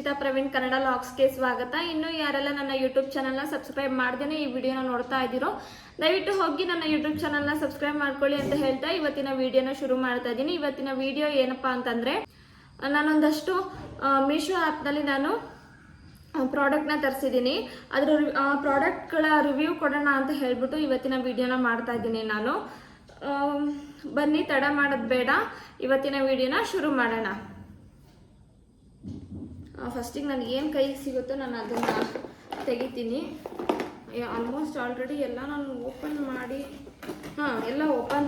ನಿಶ್ಚಿತಾ ಪ್ರವೀಣ್ ಕನ್ನಡ ಲಾಗ್ಸ್ಗೆ ಸ್ವಾಗತ. ಇನ್ನು ಯಾರೆಲ್ಲ ನನ್ನ ಯೂಟ್ಯೂಬ್ ಚಾನಲ್ನ ಸಬ್ಸ್ಕ್ರೈಬ್ ಮಾಡ್ದೇನೆ ಈ ವಿಡಿಯೋನ ನೋಡ್ತಾ ಇದ್ದೀರೋ ದಯವಿಟ್ಟು ಹೋಗಿ ನನ್ನ ಯೂಟ್ಯೂಬ್ ಚಾನಲ್ನ ಸಬ್ಸ್ಕ್ರೈಬ್ ಮಾಡ್ಕೊಳ್ಳಿ ಅಂತ ಹೇಳ್ತಾ ಇವತ್ತಿನ ವಿಡಿಯೋನ ಶುರು ಮಾಡ್ತಾ ಇದ್ದೀನಿ. ಇವತ್ತಿನ ವಿಡಿಯೋ ಏನಪ್ಪಾ ಅಂತಂದ್ರೆ, ನಾನೊಂದಷ್ಟು ಮೀಶೋ ಆ್ಯಪ್ನಲ್ಲಿ ನಾನು ಪ್ರಾಡಕ್ಟ್ನ ತರಿಸಿದ್ದೀನಿ. ಅದರ ಪ್ರಾಡಕ್ಟ್ಗಳ ರಿವ್ಯೂ ಕೊಡೋಣ ಅಂತ ಹೇಳ್ಬಿಟ್ಟು ಇವತ್ತಿನ ವಿಡಿಯೋನ ಮಾಡ್ತಾ ಇದ್ದೀನಿ ನಾನು. ಬನ್ನಿ, ತಡ ಮಾಡೋದು ಬೇಡ, ಇವತ್ತಿನ ವಿಡಿಯೋನ ಶುರು ಮಾಡೋಣ. ಫಸ್ಟಿಗೆ ನನಗೆ ಏನು ಕೈಗೆ ಸಿಗುತ್ತೋ ನಾನು ಅದನ್ನು ತೆಗಿತೀನಿ. ಆಲ್ಮೋಸ್ಟ್ ಆಲ್ರೆಡಿ ಎಲ್ಲ ನಾನು ಓಪನ್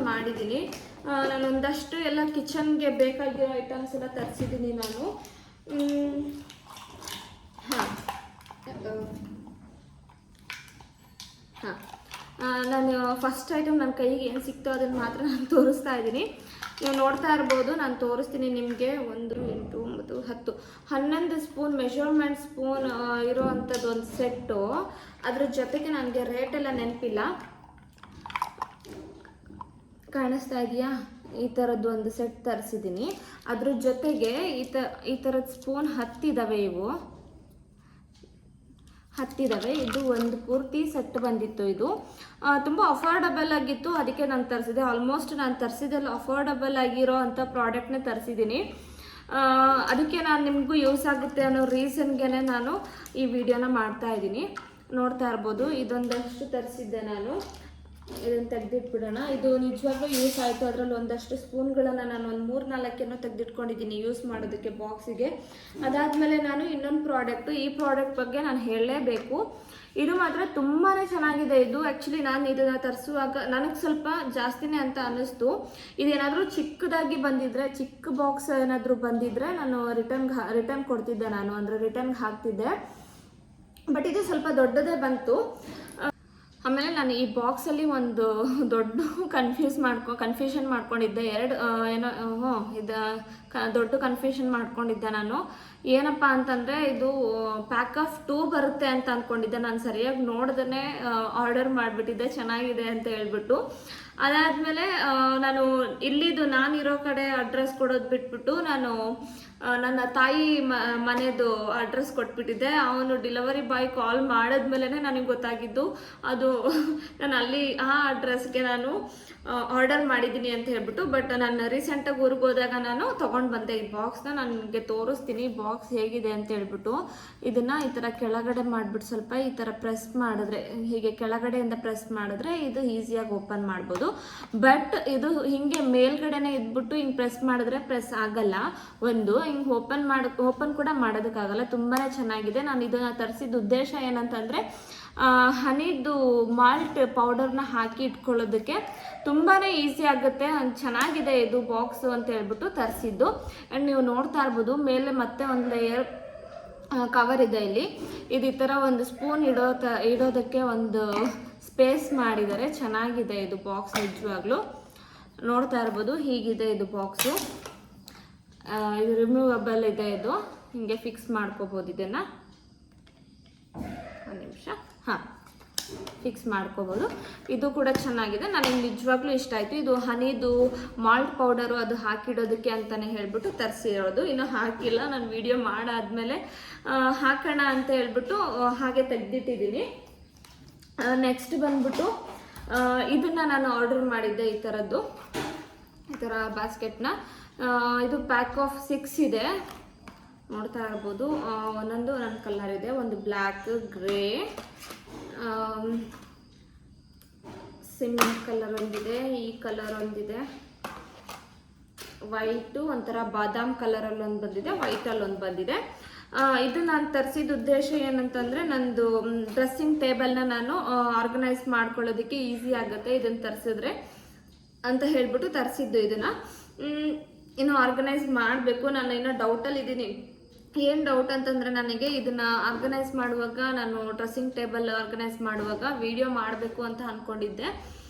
ಮಾಡಿದ್ದೀನಿ. ನಾನು ಒಂದಷ್ಟು ಎಲ್ಲ ಕಿಚನ್ಗೆ ಬೇಕಾಗಿರೋ ಐಟಮ್ಸ್ ಎಲ್ಲ ತರಿಸಿದ್ದೀನಿ ನಾನು. ನಾನು ಫಸ್ಟ್ ಐಟಮ್ ನನ್ನ ಕೈಗೆ ಏನು ಸಿಕ್ತೋ ಅದನ್ನು ಮಾತ್ರ ನಾನು ತೋರಿಸ್ತಾ ಇದ್ದೀನಿ. ನೀವು ನೋಡ್ತಾ ಇರ್ಬೋದು, ನಾನು ತೋರಿಸ್ತೀನಿ ನಿಮಗೆ. 1, 8, 9, 10, 11 ಸ್ಪೂನ್ ಮೆಷರ್ಮೆಂಟ್ ಸ್ಪೂನ್ ಇರೋವಂಥದ್ದು ಒಂದು ಸೆಟ್ಟು. ಅದ್ರ ಜೊತೆಗೆ ನನಗೆ ರೇಟೆಲ್ಲ ನೆನಪಿಲ್ಲ, ಕಾಣಿಸ್ತಾ ಇದೆಯಾ? ಈ ಥರದ್ದು ಒಂದು ಸೆಟ್ ತರಿಸಿದ್ದೀನಿ. ಅದ್ರ ಜೊತೆಗೆ ಈ ಥರದ ಸ್ಪೂನ್ 10 ಇದ್ದಾವೆ. ಇದು ಒಂದು ಪೂರ್ತಿ ಸೆಟ್ ಬಂದಿತ್ತು. ಇದು ತುಂಬ ಅಫೋರ್ಡಬಲ್ ಆಗಿತ್ತು, ಅದಕ್ಕೆ ನಾನು ತರಿಸಿದೆ. ಆಲ್ಮೋಸ್ಟ್ ನಾನು ತರಿಸಿದೆಲ್ಲ ಅಫೋರ್ಡಬಲ್ ಆಗಿರೋ ಅಂಥ ಪ್ರಾಡಕ್ಟ್ನೇ ತರಿಸಿದ್ದೀನಿ. ಅದಕ್ಕೆ ನಾನು ನಿಮಗೂ ಯೂಸ್ ಆಗುತ್ತೆ ಅನ್ನೋ ರೀಸನ್ಗೆ ನಾನು ಈ ವಿಡಿಯೋನ ಮಾಡ್ತಾ ಇದ್ದೀನಿ. ನೋಡ್ತಾ ಇರ್ಬೋದು, ಇದೊಂದಷ್ಟು ತರಿಸಿದ್ದೆ ನಾನು. ಇದನ್ನು ತೆಗೆದಿಟ್ಬಿಡೋಣ. ಇದು ನಿಜವಾಗ್ಲೂ ಯೂಸ್ ಆಯಿತು. ಅದರಲ್ಲಿ ಒಂದಷ್ಟು ಸ್ಪೂನ್ಗಳನ್ನು ನಾನು ಒಂದು 3-4 ತೆಗೆದಿಟ್ಕೊಂಡಿದ್ದೀನಿ ಯೂಸ್ ಮಾಡೋದಕ್ಕೆ ಬಾಕ್ಸಿಗೆ. ಅದಾದಮೇಲೆ ನಾನು ಇನ್ನೊಂದು ಈ ಪ್ರಾಡಕ್ಟ್ ಬಗ್ಗೆ ನಾನು ಹೇಳಲೇಬೇಕು. ಇದು ಮಾತ್ರ ತುಂಬಾ ಚೆನ್ನಾಗಿದೆ. ಇದು ಆ್ಯಕ್ಚುಲಿ ನಾನು ಇದನ್ನು ತರಿಸುವಾಗ ನನಗೆ ಸ್ವಲ್ಪ ಜಾಸ್ತಿನೇ ಅಂತ ಅನ್ನಿಸ್ತು. ಇದೇನಾದರೂ ಚಿಕ್ಕದಾಗಿ ಬಂದಿದ್ದರೆ, ಚಿಕ್ಕ ಬಾಕ್ಸ್ ಏನಾದರೂ ಬಂದಿದ್ದರೆ ನಾನು ರಿಟರ್ನ್ ಕೊಡ್ತಿದ್ದೆ, ಅಂದರೆ ರಿಟರ್ನ್ಗೆ ಹಾಕ್ತಿದ್ದೆ. ಬಟ್ ಇದು ಸ್ವಲ್ಪ ದೊಡ್ಡದೇ ಬಂತು. ಆಮೇಲೆ ನಾನು ಈ ಬಾಕ್ಸಲ್ಲಿ ಒಂದು ದೊಡ್ಡ ಕನ್ಫ್ಯೂಷನ್ ಮಾಡ್ಕೊಂಡಿದ್ದೆ. ದೊಡ್ಡ ಕನ್ಫ್ಯೂಷನ್ ಮಾಡ್ಕೊಂಡಿದ್ದೆ ನಾನು. ಏನಪ್ಪ ಅಂತಂದರೆ, ಇದು ಪ್ಯಾಕ್ ಆಫ್ 2 ಬರುತ್ತೆ ಅಂತ ಅಂದ್ಕೊಂಡಿದ್ದೆ. ನಾನು ಸರಿಯಾಗಿ ನೋಡ್ದೇ ಆರ್ಡರ್ ಮಾಡಿಬಿಟ್ಟಿದ್ದೆ, ಚೆನ್ನಾಗಿದೆ ಅಂತ ಹೇಳ್ಬಿಟ್ಟು. ಅದಾದಮೇಲೆ ನಾನು ನಾನಿರೋ ಕಡೆ ಅಡ್ರೆಸ್ ಕೊಡೋದು ಬಿಟ್ಬಿಟ್ಟು ನಾನು ನನ್ನ ತಾಯಿ ಮನೆದು ಅಡ್ರೆಸ್ ಕೊಟ್ಬಿಟ್ಟಿದ್ದೆ. ಅವನು ಡೆಲಿವರಿ ಬಾಯ್ ಕಾಲ್ ಮಾಡಿದ್ಮೇಲೆ ನನಗೆ ಗೊತ್ತಾಗಿದ್ದು ಅದು ನಾನು ಆ ಅಡ್ರೆಸ್ಗೆ ನಾನು ಆರ್ಡರ್ ಮಾಡಿದ್ದೀನಿ ಅಂತ ಹೇಳ್ಬಿಟ್ಟು. ಬಟ್ ನಾನು ರೀಸೆಂಟಾಗಿ ಊರಿಗೆ ಹೋದಾಗ ನಾನು ತೊಗೊಂಡು ಬಂದೆ ಈ ಬಾಕ್ಸ್ನ. ನನಗೆ ತೋರಿಸ್ತೀನಿ ಬಾಕ್ಸ್ ಹೇಗಿದೆ ಅಂತ ಹೇಳ್ಬಿಟ್ಟು. ಇದನ್ನು ಈ ಥರ ಕೆಳಗಡೆ ಮಾಡಿಬಿಟ್ಟು ಸ್ವಲ್ಪ ಈ ಥರ ಪ್ರೆಸ್ ಮಾಡಿದ್ರೆ, ಹೀಗೆ ಕೆಳಗಡೆಯಿಂದ ಪ್ರೆಸ್ ಮಾಡಿದ್ರೆ ಇದು ಈಸಿಯಾಗಿ ಓಪನ್ ಮಾಡ್ಬೋದು. ಬಟ್ ಇದು ಹಿಂಗೆ ಮೇಲ್ಗಡೆನೇ ಇದ್ಬಿಟ್ಟು ಹಿಂಗೆ ಪ್ರೆಸ್ ಮಾಡಿದ್ರೆ ಪ್ರೆಸ್ ಆಗಲ್ಲ. ಹಿಂಗೆ ಓಪನ್ ಕೂಡ ಮಾಡೋದಕ್ಕಾಗಲ್ಲ. ತುಂಬಾ ಚೆನ್ನಾಗಿದೆ. ನಾನು ಇದನ್ನು ತರಿಸಿದ ಉದ್ದೇಶ ಏನಂತಂದರೆ, ಹನಿದು ಮಾಲ್ಟ್ ಪೌಡರ್ನ ಹಾಕಿ ಇಟ್ಕೊಳ್ಳೋದಕ್ಕೆ ತುಂಬಾ ಈಸಿ ಆಗುತ್ತೆ. ಚೆನ್ನಾಗಿದೆ ಇದು ಬಾಕ್ಸು ಅಂತ ಹೇಳ್ಬಿಟ್ಟು ತರಿಸಿದ್ದು. ಆ್ಯಂಡ್ ನೀವು ನೋಡ್ತಾ ಇರ್ಬೋದು, ಮೇಲೆ ಮತ್ತೆ ಒಂದು ಲೇಯರ್ ಕವರ್ ಇದೆ. ಇದು ಈ ಥರ ಒಂದು ಸ್ಪೂನ್ ಇಡೋದಕ್ಕೆ ಒಂದು ಸ್ಪೇಸ್ ಮಾಡಿದ್ದಾರೆ. ಚೆನ್ನಾಗಿದೆ ಇದು ಬಾಕ್ಸ್ ನಿಜವಾಗ್ಲೂ. ನೋಡ್ತಾ ಇರ್ಬೋದು, ಹೀಗಿದೆ ಇದು ಬಾಕ್ಸು. ಇದು ರಿಮೂವಬಲ್ ಇದೆ. ಇದು ಹೀಗೆ ಫಿಕ್ಸ್ ಮಾಡ್ಕೋಬೋದು. ಇದನ್ನು ಒಂದು ನಿಮಿಷ ಫಿಕ್ಸ್ ಮಾಡ್ಕೋಬೋದು. ಇದು ಕೂಡ ಚೆನ್ನಾಗಿದೆ. ನನಗೆ ನಿಜವಾಗ್ಲೂ ಇಷ್ಟ ಆಯಿತು. ಇದು ಹನಿದು ಮಾಲ್ಟ್ ಪೌಡರು ಅದು ಹಾಕಿಡೋದಕ್ಕೆ ಅಂತಲೇ ಹೇಳ್ಬಿಟ್ಟು ತರಿಸಿರೋದು. ಇನ್ನೂ ಹಾಕಿಲ್ಲ, ನಾನು ವಿಡಿಯೋ ಮಾಡಾದ್ಮೇಲೆ ಹಾಕೋಣ ಅಂತ ಹೇಳ್ಬಿಟ್ಟು ಹಾಗೆ ತೆಗೆದಿಟ್ಟಿದ್ದೀನಿ. ನೆಕ್ಸ್ಟ್ ಬಂದ್ಬಿಟ್ಟು ಇದನ್ನು ನಾನು ಆರ್ಡರ್ ಮಾಡಿದ್ದೆ, ಈ ಥರ ಬಾಸ್ಕೆಟ್ನ. ಇದು ಪ್ಯಾಕ್ ಆಫ್ 6 ಇದೆ. ನೋಡ್ತಾ ಇರ್ಬೋದು, ಒಂದೊಂದು ನನ್ನ ಕಲರ್ ಇದೆ. ಒಂದು ಬ್ಲ್ಯಾಕ್, ಗ್ರೇ, ಸಿಮೆಂಟ್ ಕಲರ್ ಒಂದಿದೆ, ಈ ಕಲರ್ ಒಂದಿದೆ, ವೈಟು, ಒಂಥರ ಬಾದಾಮ್ ಕಲರಲ್ಲಿ ಒಂದು ಬಂದಿದೆ, ವೈಟಲ್ಲಿ ಒಂದು ಬಂದಿದೆ. ಇದು ನಾನು ತರಿಸಿದ ಉದ್ದೇಶ ಏನಂತಂದರೆ, ನಂದು ಡ್ರೆಸ್ಸಿಂಗ್ ಟೇಬಲ್ನ ನಾನು ಆರ್ಗನೈಸ್ ಮಾಡ್ಕೊಳ್ಳೋದಕ್ಕೆ ಈಸಿ ಆಗುತ್ತೆ ಇದನ್ನು ತರಿಸಿದ್ರೆ ಅಂತ ಹೇಳ್ಬಿಟ್ಟು ತರಿಸಿದ್ದು. ಇದನ್ನು ಇನ್ನು ಆರ್ಗನೈಸ್ ಮಾಡಬೇಕು. ನಾನು ಇನ್ನೂ ಡೌಟಲ್ಲಿದ್ದೀನಿ. ಏನು ಡೌಟ್ ಅಂತಂದರೆ, ನನಗೆ ಇದನ್ನು ಆರ್ಗನೈಸ್ ಮಾಡುವಾಗ, ನಾನು ಡ್ರೆಸ್ಸಿಂಗ್ ಟೇಬಲ್ ಆರ್ಗನೈಸ್ ಮಾಡುವಾಗ ವಿಡಿಯೋ ಮಾಡಬೇಕು ಅಂತ ಅಂದ್ಕೊಂಡಿದ್ದೆ.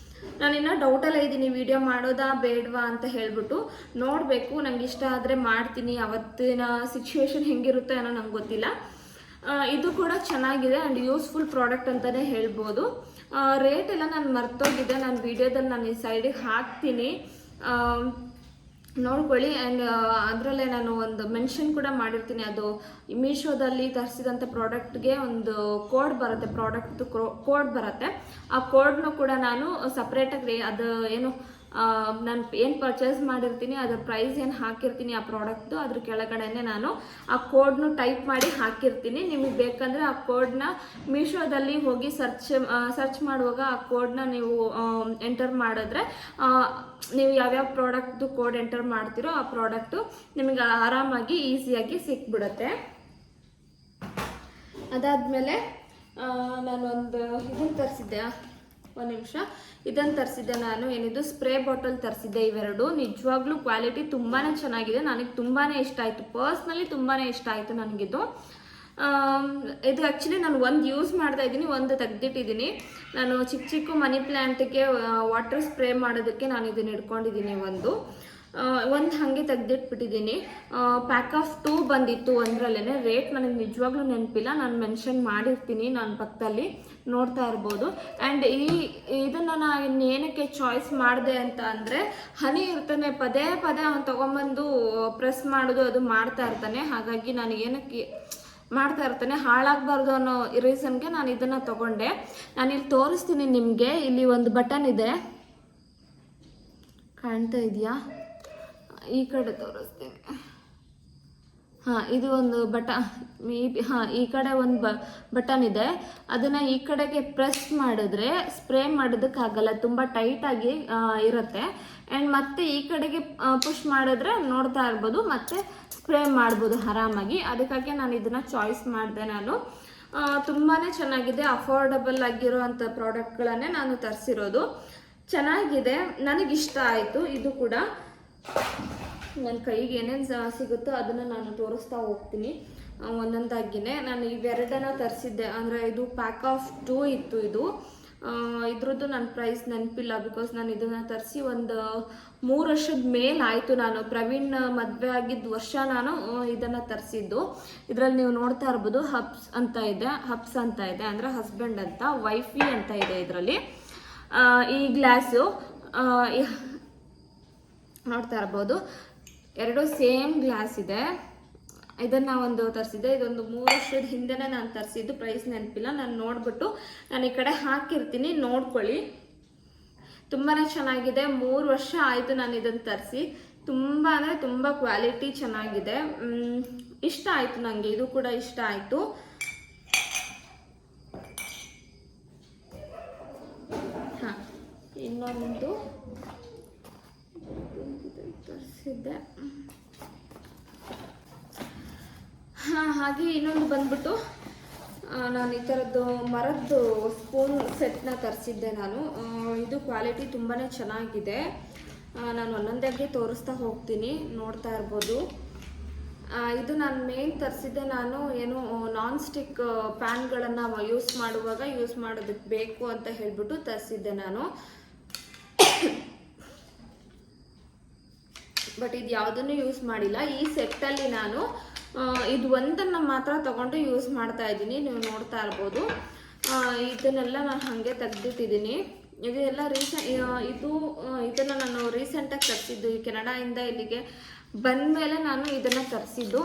ನಾನಿನ್ನೂ ಡೌಟಲ್ಲೇ ಇದ್ದೀನಿ, ವಿಡಿಯೋ ಮಾಡೋದಾ ಬೇಡವಾ ಅಂತ ಹೇಳ್ಬಿಟ್ಟು. ನೋಡಬೇಕು, ನಂಗೆ ಇಷ್ಟ ಆದರೆ ಮಾಡ್ತೀನಿ. ಅವತ್ತಿನ ಸಿಚುವೇಶನ್ ಹೆಂಗಿರುತ್ತೋ ಏನೋ ನಂಗೆ ಗೊತ್ತಿಲ್ಲ. ಇದು ಕೂಡ ಚೆನ್ನಾಗಿದೆ ಆ್ಯಂಡ್ ಯೂಸ್ಫುಲ್ ಪ್ರಾಡಕ್ಟ್ ಅಂತಲೇ ಹೇಳ್ಬೋದು. ರೇಟ್ ಎಲ್ಲ ನಾನು ಮರ್ತೋಗಿದೆ. ನಾನು ವಿಡಿಯೋದಲ್ಲಿ ನಾನು ಈ ಸೈಡಿಗೆ ಹಾಕ್ತೀನಿ. ನೋಡ್ಕೊಳ್ಳಿ. ಆ್ಯಂಡ್ ಅದರಲ್ಲೇ ನಾನು ಒಂದು ಮೆನ್ಷನ್ ಕೂಡ ಮಾಡಿರ್ತೀನಿ, ಅದು ಮೀಶೋದಲ್ಲಿ ತರಿಸಿದಂಥ ಪ್ರಾಡಕ್ಟ್ಗೆ ಒಂದು ಕೋಡ್ ಬರುತ್ತೆ, ಪ್ರಾಡಕ್ಟ್ದು ಕೋಡ್ ಬರುತ್ತೆ. ಆ ಕೋಡ್ನು ಕೂಡ ನಾನು ಸಪ್ರೇಟಾಗಿ ಅದು ಏನು ನಾನು ಏನು ಪರ್ಚೇಸ್ ಮಾಡಿರ್ತೀನಿ ಅದ್ರ ಪ್ರೈಸ್ ಏನು ಹಾಕಿರ್ತೀನಿ ಆ ಪ್ರಾಡಕ್ಟ್ದು ಅದ್ರ ಕೆಳಗಡೆನೆ ನಾನು ಆ ಕೋಡ್ನು ಟೈಪ್ ಮಾಡಿ ಹಾಕಿರ್ತೀನಿ. ನಿಮಗೆ ಬೇಕಂದರೆ ಆ ಕೋಡ್ನ ಮೀಶೋದಲ್ಲಿ ಹೋಗಿ ಸರ್ಚ್ ಮಾಡುವಾಗ ಆ ಕೋಡ್ನ ನೀವು ಎಂಟರ್ ಮಾಡಿದ್ರೆ ನೀವು ಯಾವ್ಯಾವ ಪ್ರಾಡಕ್ಟ್ದು ಕೋಡ್ ಎಂಟರ್ ಮಾಡ್ತೀರೋ ಆ ಪ್ರಾಡಕ್ಟು ನಿಮಗೆ ಆರಾಮಾಗಿ ಈಸಿಯಾಗಿ ಸಿಕ್ಬಿಡುತ್ತೆ. ಅದಾದಮೇಲೆ ನಾನೊಂದು ಇದನ್ನು ತರಿಸಿದ್ದೆ, ಒಂದು ನಿಮಿಷ, ಇದನ್ನು ತರಿಸಿದ್ದೆ ನಾನು. ಏನಿದು ಸ್ಪ್ರೇ ಬಾಟಲ್ ತರಿಸಿದ್ದೆ. ಇವೆರಡು ನಿಜವಾಗ್ಲೂ ಕ್ವಾಲಿಟಿ ತುಂಬಾ ಚೆನ್ನಾಗಿದೆ, ನನಗೆ ತುಂಬಾ ಇಷ್ಟ ಆಯಿತು, ಪರ್ಸ್ನಲಿ ತುಂಬಾ ಇಷ್ಟ ಆಯಿತು ನನಗಿದು. ಇದು ಆ್ಯಕ್ಚುಲಿ ನಾನು ಒಂದು ಯೂಸ್ ಮಾಡ್ತಾ ಇದ್ದೀನಿ, ಒಂದು ತೆಗೆದಿಟ್ಟಿದ್ದೀನಿ. ನಾನು ಚಿಕ್ಕ ಚಿಕ್ಕ ಮನಿ ಪ್ಲ್ಯಾಂಟಿಗೆ ವಾಟರ್ ಸ್ಪ್ರೇ ಮಾಡೋದಕ್ಕೆ ನಾನು ಇದನ್ನು ಇಟ್ಕೊಂಡಿದ್ದೀನಿ. ಒಂದು ಹಾಗೆ ತೆಗೆದಿಟ್ಬಿಟ್ಟಿದ್ದೀನಿ. ಪ್ಯಾಕ್ ಆಫ್ 2 ಬಂದಿತ್ತು ಒಂದರಲ್ಲೇ. ರೇಟ್ ನನಗೆ ನಿಜವಾಗ್ಲೂ ನೆನಪಿಲ್ಲ, ನಾನು ಮೆನ್ಷನ್ ಮಾಡಿರ್ತೀನಿ ನನ್ನ ಪಕ್ಕದಲ್ಲಿ, ನೋಡ್ತಾ ಇರ್ಬೋದು. ಆ್ಯಂಡ್ ಇದನ್ನು ನಾನು ಏನಕ್ಕೆ ಚಾಯ್ಸ್ ಮಾಡಿದೆ ಅಂತ ಅಂದರೆ, ಹನಿ ಇರ್ತಾನೆ, ಪದೇ ಪದೇ ಅವ್ನು ತೊಗೊಂಬಂದು ಪ್ರೆಸ್ ಮಾಡೋದು ಅದು ಮಾಡ್ತಾ ಇರ್ತಾನೆ. ಹಾಗಾಗಿ ನಾನು ಏನಕ್ಕೆ ಮಾಡ್ತಾ ಇರ್ತಾನೆ, ಹಾಳಾಗಬಾರ್ದು ಅನ್ನೋ ರೀಸನ್ಗೆ ನಾನು ಇದನ್ನು ತೊಗೊಂಡೆ. ನಾನಿಲ್ಲಿ ತೋರಿಸ್ತೀನಿ ನಿಮಗೆ. ಇಲ್ಲಿ ಒಂದು ಬಟನ್ ಇದೆ, ಕಾಣ್ತಾ ಇದೆಯಾ? ಈ ಕಡೆ ತೋರಿಸ್ತೀನಿ. ಇದು ಒಂದು ಈ ಕಡೆ ಒಂದು ಬಟನ್ ಇದೆ. ಅದನ್ನು ಈ ಕಡೆಗೆ ಪ್ರೆಸ್ ಮಾಡಿದ್ರೆ ಸ್ಪ್ರೇ ಮಾಡೋದಕ್ಕಾಗಲ್ಲ, ತುಂಬ ಟೈಟಾಗಿ ಇರುತ್ತೆ. ಆ್ಯಂಡ್ ಮತ್ತೆ ಈ ಕಡೆಗೆ ಪುಷ್ ಮಾಡಿದ್ರೆ ನೋಡ್ತಾ ಇರ್ಬೋದು, ಮತ್ತೆ ಸ್ಪ್ರೇ ಮಾಡ್ಬೋದು ಆರಾಮಾಗಿ. ಅದಕ್ಕಾಗಿ ನಾನು ಇದನ್ನು ಚಾಯ್ಸ್ ಮಾಡಿದೆ. ನಾನು ತುಂಬಾ ಚೆನ್ನಾಗಿದೆ, ಅಫೋರ್ಡಬಲ್ ಆಗಿರೋ ಅಂಥ ಪ್ರಾಡಕ್ಟ್ಗಳನ್ನೇ ನಾನು ತರಿಸಿರೋದು. ಚೆನ್ನಾಗಿದೆ, ನನಗಿಷ್ಟ ಆಯಿತು. ಇದು ಕೂಡ ನನ್ನ ಕೈಗೆ ಏನೇನು ಸಿಗುತ್ತೋ ಅದನ್ನು ನಾನು ತೋರಿಸ್ತಾ ಹೋಗ್ತೀನಿ ಒಂದೊಂದಾಗಿಯೇ. ನಾನು ಇವೆರಡನ್ನ ತರಿಸಿದ್ದೆ, ಅಂದರೆ ಇದು ಪ್ಯಾಕ್ ಆಫ್ 2 ಇತ್ತು. ಇದ್ರದ್ದು ನನ್ನ ಪ್ರೈಸ್ ನೆನಪಿಲ್ಲ, ಬಿಕಾಸ್ ನಾನು ಇದನ್ನು ತರಿಸಿ ಒಂದು 3 ವರ್ಷದ ಮೇಲೆ ಆಯಿತು. ನಾನು ಪ್ರವೀಣ್ ಮದುವೆ ಆಗಿದ್ದ ವರ್ಷ ನಾನು ಇದನ್ನು ತರಿಸಿದ್ದು. ಇದರಲ್ಲಿ ನೀವು ನೋಡ್ತಾ ಇರ್ಬೋದು, ಹಬ್ಸ್ ಅಂತ ಇದೆ, ಅಂದರೆ ಹಸ್ಬೆಂಡ್ ಅಂತ, ವೈಫಿ ಅಂತ ಇದೆ ಇದರಲ್ಲಿ. ಈ ಗ್ಲಾಸು ನೋಡ್ತಾ ಇರ್ಬೋದು, 2 ಸೇಮ್ ಗ್ಲಾಸ್ ಇದೆ. ಇದನ್ನು ಒಂದು ತರಿಸಿದ್ದೆ, ಇದೊಂದು 3 ವರ್ಷದ ಹಿಂದೆನೇ ನಾನು ತರಿಸಿದ್ದು, ಪ್ರೈಸ್ ನೆನಪಿಲ್ಲ. ನಾನು ನೋಡಿಬಿಟ್ಟು ನಾನು ಈ ಕಡೆ ಹಾಕಿರ್ತೀನಿ, ನೋಡ್ಕೊಳ್ಳಿ. ತುಂಬಾ ಚೆನ್ನಾಗಿದೆ, 3 ವರ್ಷ ಆಯಿತು ನಾನು ಇದನ್ನು ತರಿಸಿ. ತುಂಬ ಅಂದರೆ ತುಂಬ ಕ್ವಾಲಿಟಿ ಚೆನ್ನಾಗಿದೆ, ಇಷ್ಟ ಆಯಿತು ನನಗೆ. ಇದು ಕೂಡ ಇಷ್ಟ ಆಯಿತು. ಇನ್ನೊಂದು ತರಿಸಿದ್ದೆ. ಹಾಗೆ ಇನ್ನೊಂದು ಬಂದ್ಬಿಟ್ಟು ನಾನು ಈ ಥರದ್ದು ಮರದ್ದು ಸ್ಪೂನ್ ಸೆಟ್ನ ತರಿಸಿದ್ದೆ ನಾನು. ಇದು ಕ್ವಾಲಿಟಿ ತುಂಬಾ ಚೆನ್ನಾಗಿದೆ. ನಾನು ಒಂದೊಂದಾಗಿ ತೋರಿಸ್ತಾ ಹೋಗ್ತೀನಿ, ನೋಡ್ತಾ ಇರ್ಬೋದು. ಇದು ನಾನು ಮೇನ್ ತರಿಸಿದ್ದೆ. ನಾನು ಏನು ನಾನ್ ಸ್ಟಿಕ್ ಪ್ಯಾನ್ಗಳನ್ನು ಯೂಸ್ ಮಾಡೋದಕ್ಕೆ ಬೇಕು ಅಂತ ಹೇಳಿಬಿಟ್ಟು ತರಿಸಿದ್ದೆ ನಾನು. ಬಟ್ ಇದು ಯಾವುದನ್ನು ಯೂಸ್ ಮಾಡಿಲ್ಲ. ಈ ಸೆಟ್ಟಲ್ಲಿ ನಾನು ಇದು ಒಂದನ್ನು ಮಾತ್ರ ತಗೊಂಡು ಯೂಸ್ ಮಾಡ್ತಾ ಇದ್ದೀನಿ, ನೀವು ನೋಡ್ತಾ ಇರ್ಬೋದು. ಇದನ್ನೆಲ್ಲ ನಾನು ಹಾಗೆ ತೆಗೆದಿಟ್ಟಿದ್ದೀನಿ. ಇದೆಲ್ಲ ಇದನ್ನು ನಾನು ರೀಸೆಂಟಾಗಿ ತರಿಸಿದ್ದು. ಈ ಕೆನಡಾಯಿಂದ ಇಲ್ಲಿಗೆ ಬಂದ ಮೇಲೆ ನಾನು ಇದನ್ನು ತರಿಸಿದ್ದು.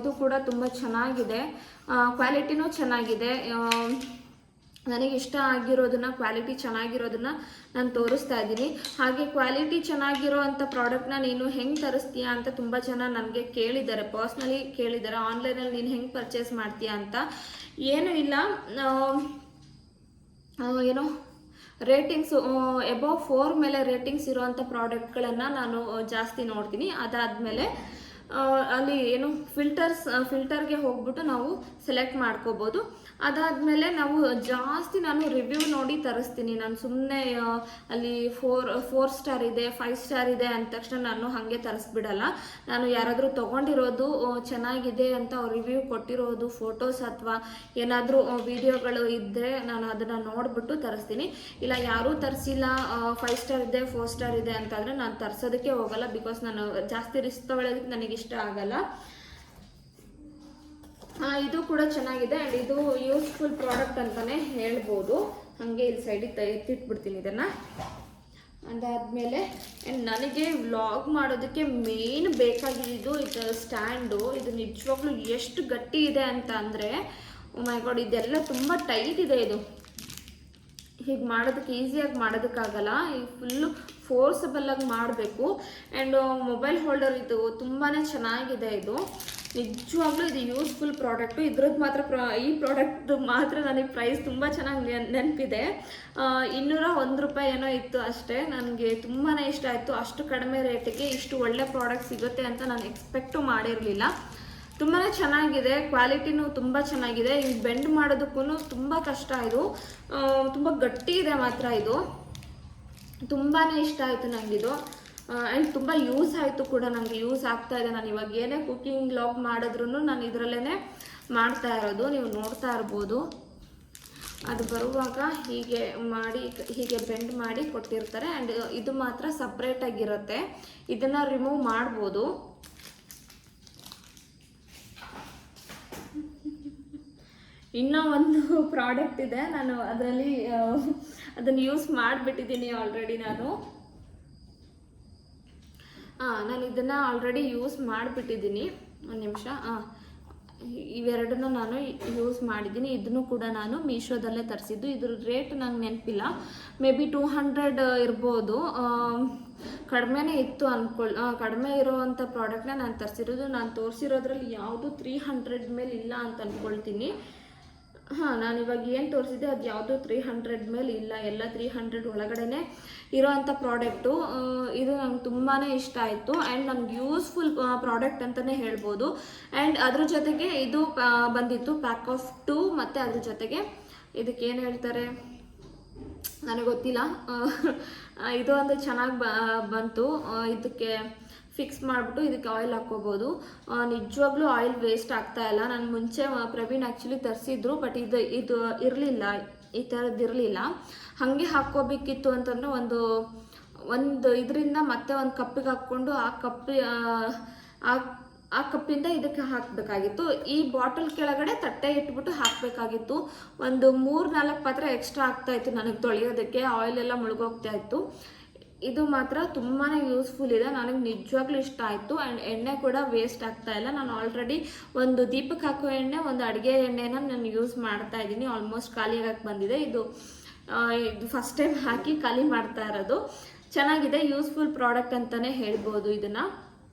ಇದು ಕೂಡ ತುಂಬ ಚೆನ್ನಾಗಿದೆ, ಕ್ವಾಲಿಟಿನೂ ಚೆನ್ನಾಗಿದೆ. ನನಗೆ ಇಷ್ಟ ಆಗಿರೋದನ್ನು, ಕ್ವಾಲಿಟಿ ಚೆನ್ನಾಗಿರೋದನ್ನು ನಾನು ತೋರಿಸ್ತಾ ಇದ್ದೀನಿ. ಹಾಗೆ ಕ್ವಾಲಿಟಿ ಚೆನ್ನಾಗಿರೋ ಅಂಥ ಪ್ರಾಡಕ್ಟ್ನ ನೀನು ಹೆಂಗೆ ತರಿಸ್ತೀಯಾ ಅಂತ ತುಂಬ ಜನ ನನಗೆ ಕೇಳಿದ್ದಾರೆ, ಪರ್ಸ್ನಲಿ ಕೇಳಿದ್ದಾರೆ, ಆನ್ಲೈನಲ್ಲಿ ನೀನು ಹೆಂಗೆ ಪರ್ಚೇಸ್ ಮಾಡ್ತೀಯಾ ಅಂತ. ಏನೂ ಇಲ್ಲ, ಏನೋ ರೇಟಿಂಗ್ಸು ಎಬೋವ್ 4 ಮೇಲೆ ರೇಟಿಂಗ್ಸ್ ಇರೋವಂಥ ಪ್ರಾಡಕ್ಟ್ಗಳನ್ನು ನಾನು ಜಾಸ್ತಿ ನೋಡ್ತೀನಿ. ಅದಾದಮೇಲೆ ಅಲ್ಲಿ ಏನು ಫಿಲ್ಟರ್ಗೆ ಹೋಗ್ಬಿಟ್ಟು ನಾವು ಸೆಲೆಕ್ಟ್ ಮಾಡ್ಕೋಬೋದು. ಅದಾದಮೇಲೆ ನಾನು ರಿವ್ಯೂ ನೋಡಿ ತರಿಸ್ತೀನಿ. ನಾನು ಸುಮ್ಮನೆ ಅಲ್ಲಿ 4 ಸ್ಟಾರ್ ಇದೆ, 5 ಸ್ಟಾರ್ ಇದೆ ಅಂದ ತಕ್ಷಣ ನಾನು ಹಾಗೆ ತರಿಸ್ಬಿಡಲ್ಲ. ನಾನು ಯಾರಾದರೂ ತೊಗೊಂಡಿರೋದು ಚೆನ್ನಾಗಿದೆ ಅಂತ ಅವ್ರು ರಿವ್ಯೂ ಕೊಟ್ಟಿರೋದು ಫೋಟೋಸ್ ಅಥವಾ ಏನಾದರೂ ವಿಡಿಯೋಗಳು ಇದ್ದರೆ ನಾನು ಅದನ್ನು ನೋಡಿಬಿಟ್ಟು ತರಿಸ್ತೀನಿ. ಇಲ್ಲ ಯಾರೂ ತರಿಸಿಲ್ಲ, 5 ಸ್ಟಾರ್ ಇದೆ, 4 ಸ್ಟಾರ್ ಇದೆ ಅಂತಂದರೆ ನಾನು ತರಿಸೋದಕ್ಕೆ ಹೋಗಲ್ಲ. ಬಿಕಾಸ್ ನಾನು ಜಾಸ್ತಿ ರಿಸ್ಕ್ ತೊಗೊಳ್ಳೋದಕ್ಕೆ ನನಗೆ ಇಷ್ಟ ಆಗಲ್ಲ. ಇದು ಕೂಡ ಚೆನ್ನಾಗಿದೆ ಆ್ಯಂಡ್ ಇದು ಯೂಸ್ಫುಲ್ ಪ್ರಾಡಕ್ಟ್ ಅಂತಲೇ ಹೇಳ್ಬೋದು. ಹಾಗೆ ಇಲ್ಲಿ ಸೈಡಿಗೆ ಎತ್ತಿಟ್ಬಿಡ್ತೀನಿ ಇದನ್ನು. ಅದಾದಮೇಲೆ ನನಗೆ ವ್ಲಾಗ್ ಮಾಡೋದಕ್ಕೆ ಮೇನ್ ಬೇಕಾಗಿದ್ದು ಇದು ಸ್ಟ್ಯಾಂಡು. ಇದು ನಿಜವಾಗ್ಲೂ ಎಷ್ಟು ಗಟ್ಟಿ ಇದೆ ಅಂತ ಅಂದರೆ, ಓ ಮೈ ಗಾಡ್, ಇದೆಲ್ಲ ತುಂಬ ಟೈಟ್ ಇದೆ. ಇದು ಹೀಗೆ ಮಾಡೋದಕ್ಕೆ ಈಸಿಯಾಗಿ ಮಾಡೋದಕ್ಕಾಗಲ್ಲ, ಈಗ ಫುಲ್ಲು ಫೋರ್ಸಬಲ್ಲಾಗಿ ಮಾಡಬೇಕು. ಆ್ಯಂಡ್ ಮೊಬೈಲ್ ಹೋಲ್ಡರ್ ಇದು ತುಂಬಾ ಚೆನ್ನಾಗಿದೆ. ಇದು ನಿಜವಾಗ್ಲೂ ಇದು ಯೂಸ್ಫುಲ್ ಪ್ರಾಡಕ್ಟು. ಇದ್ರದ್ದು ಮಾತ್ರ ಈ ಪ್ರಾಡಕ್ಟ್ ಮಾತ್ರ ನನಗೆ ಪ್ರೈಸ್ ತುಂಬ ಚೆನ್ನಾಗಿ ನೆನಪಿದೆ. 201 ರೂಪಾಯಿ ಏನೋ ಇತ್ತು ಅಷ್ಟೇ. ನನಗೆ ತುಂಬಾ ಇಷ್ಟ ಆಯಿತು. ಅಷ್ಟು ಕಡಿಮೆ ರೇಟಿಗೆ ಇಷ್ಟು ಒಳ್ಳೆ ಪ್ರಾಡಕ್ಟ್ ಸಿಗುತ್ತೆ ಅಂತ ನಾನು ಎಕ್ಸ್ಪೆಕ್ಟು ಮಾಡಿರಲಿಲ್ಲ. ತುಂಬಾ ಚೆನ್ನಾಗಿದೆ, ಕ್ವಾಲಿಟಿನೂ ತುಂಬ ಚೆನ್ನಾಗಿದೆ. ಈಗ ಬೆಂಡ್ ಮಾಡೋದಕ್ಕೂ ತುಂಬ ಕಷ್ಟ. ಇದು ತುಂಬ ಗಟ್ಟಿ ಇದೆ ಮಾತ್ರ. ಇದು ತುಂಬಾ ಇಷ್ಟ ಆಯಿತು ನನಗಿದು. ಆ್ಯಂಡ್ ತುಂಬ ಯೂಸ್ ಆಯಿತು ಕೂಡ, ನನಗೆ ಯೂಸ್ ಆಗ್ತಾ ಇದೆ. ನಾನು ಇವಾಗ ಏನೇ ಕುಕ್ಕಿಂಗ್ ವ್ಲಾಗ್ ಮಾಡಿದ್ರೂ ನಾನು ಇದರಲ್ಲೇ ಮಾಡ್ತಾ ಇರೋದು, ನೀವು ನೋಡ್ತಾ ಇರ್ಬೋದು. ಅದು ಬರುವಾಗ ಹೀಗೆ ಮಾಡಿ, ಹೀಗೆ ಬೆಂಡ್ ಮಾಡಿ ಕೊಟ್ಟಿರ್ತಾರೆ. ಆ್ಯಂಡ್ ಇದು ಮಾತ್ರ ಸಪ್ರೇಟಾಗಿರುತ್ತೆ, ಇದನ್ನು ರಿಮೂವ್ ಮಾಡ್ಬೋದು. ಇನ್ನೂ ಒಂದು ಪ್ರಾಡಕ್ಟ್ ಇದೆ, ನಾನು ಅದರಲ್ಲಿ ಅದನ್ನು ಯೂಸ್ ಮಾಡಿಬಿಟ್ಟಿದ್ದೀನಿ ಆಲ್ರೆಡಿ. ನಾನು ಇದನ್ನು ಆಲ್ರೆಡಿ ಯೂಸ್ ಮಾಡಿಬಿಟ್ಟಿದ್ದೀನಿ. ಒಂದು ನಿಮಿಷ. ಇವೆರಡನ್ನ ನಾನು ಯೂಸ್ ಮಾಡಿದ್ದೀನಿ. ಇದನ್ನು ಕೂಡ ನಾನು ಮೀಶೋದಲ್ಲೇ ತರಿಸಿದ್ದು. ಇದ್ರ ರೇಟ್ ನಂಗೆ ನೆನಪಿಲ್ಲ, ಮೇ ಬಿ 200 ಇರ್ಬೋದು. ಕಡಿಮೆನೇ ಇತ್ತು ಕಡಿಮೆ ಇರೋವಂಥ ಪ್ರಾಡಕ್ಟ್ನ ನಾನು ತರಿಸಿರೋದು. ನಾನು ತೋರಿಸಿರೋದ್ರಲ್ಲಿ ಯಾವುದು 300 ಮೇಲೆ ಇಲ್ಲ ಅಂತ ಅಂದ್ಕೊಳ್ತೀನಿ. ನಾನು ಇವಾಗ ಏನು ತೋರಿಸಿದ್ದೆ ಅದು ಯಾವುದೂ 300 ಮೇಲೆ ಇಲ್ಲ, ಎಲ್ಲ 300 ಒಳಗಡೆ ಇರೋವಂಥ ಪ್ರಾಡಕ್ಟು. ಇದು ನಂಗೆ ತುಂಬಾ ಇಷ್ಟ ಆಯಿತು. ಆ್ಯಂಡ್ ನನಗೆ ಯೂಸ್ಫುಲ್ ಪ್ರಾಡಕ್ಟ್ ಅಂತಲೇ ಹೇಳ್ಬೋದು. ಆ್ಯಂಡ್ ಅದ್ರ ಜೊತೆಗೆ ಇದು ಬಂದಿತ್ತು ಪ್ಯಾಕ್ ಆಫ್ 2, ಮತ್ತು ಅದ್ರ ಜೊತೆಗೆ ಇದಕ್ಕೆ ಏನು ಹೇಳ್ತಾರೆ ನನಗೆ ಗೊತ್ತಿಲ್ಲ. ಇದು ಒಂದು ಚೆನ್ನಾಗಿ ಬಂತು. ಇದಕ್ಕೆ ಫಿಕ್ಸ್ ಮಾಡಿಬಿಟ್ಟು ಇದಕ್ಕೆ ಆಯಿಲ್ ಹಾಕ್ಕೋಬೋದು. ನಿಜವಾಗ್ಲೂ ಆಯಿಲ್ ವೇಸ್ಟ್ ಆಗ್ತಾ ಇಲ್ಲ. ನಾನು ಮುಂಚೆ ಪ್ರವೀಣ್ ಆ್ಯಕ್ಚುಲಿ ತರಿಸಿದ್ರು, ಬಟ್ ಇದು ಇರಲಿಲ್ಲ, ಈ ಥರದ್ದು ಇರಲಿಲ್ಲ. ಹಾಗೆ ಹಾಕ್ಕೋಬೇಕಿತ್ತು ಅಂತಂದರೆ ಒಂದು ಇದರಿಂದ ಮತ್ತೆ ಒಂದು ಕಪ್ಪಿಗೆ ಹಾಕ್ಕೊಂಡು ಆ ಕಪ್ಪಿಂದ ಇದಕ್ಕೆ ಹಾಕಬೇಕಾಗಿತ್ತು. ಈ ಬಾಟಲ್ ಕೆಳಗಡೆ ತಟ್ಟೆ ಇಟ್ಬಿಟ್ಟು ಹಾಕಬೇಕಾಗಿತ್ತು. ಒಂದು 3-4 ಪಾತ್ರೆ ಎಕ್ಸ್ಟ್ರಾ ಆಗ್ತಾಯಿತ್ತು ನನಗೆ ತೊಳೆಯೋದಕ್ಕೆ, ಆಯಿಲೆಲ್ಲ ಮುಳುಗೋಗ್ತಾ ಇತ್ತು. ಇದು ಮಾತ್ರ ತುಂಬಾ ಯೂಸ್ಫುಲ್ ಇದೆ, ನನಗೆ ನಿಜವಾಗ್ಲೂ ಇಷ್ಟ ಆಯಿತು. ಆ್ಯಂಡ್ ಎಣ್ಣೆ ಕೂಡ ವೇಸ್ಟ್ ಆಗ್ತಾ ಇಲ್ಲ. ನಾನು ಆಲ್ರೆಡಿ ಒಂದು ದೀಪಕ್ಕೆ ಹಾಕೋ ಎಣ್ಣೆ, ಒಂದು ಅಡುಗೆ ಎಣ್ಣೆನ ನಾನು ಯೂಸ್ ಮಾಡ್ತಾ ಇದ್ದೀನಿ. ಆಲ್ಮೋಸ್ಟ್ ಖಾಲಿಯಾಗಕ್ಕೆ ಬಂದಿದೆ. ಇದು ಫಸ್ಟ್ ಟೈಮ್ ಹಾಕಿ ಖಾಲಿ ಮಾಡ್ತಾ ಇರೋದು. ಚೆನ್ನಾಗಿದೆ, ಯೂಸ್ಫುಲ್ ಪ್ರಾಡಕ್ಟ್ ಅಂತಲೇ ಹೇಳ್ಬೋದು. ಇದನ್ನು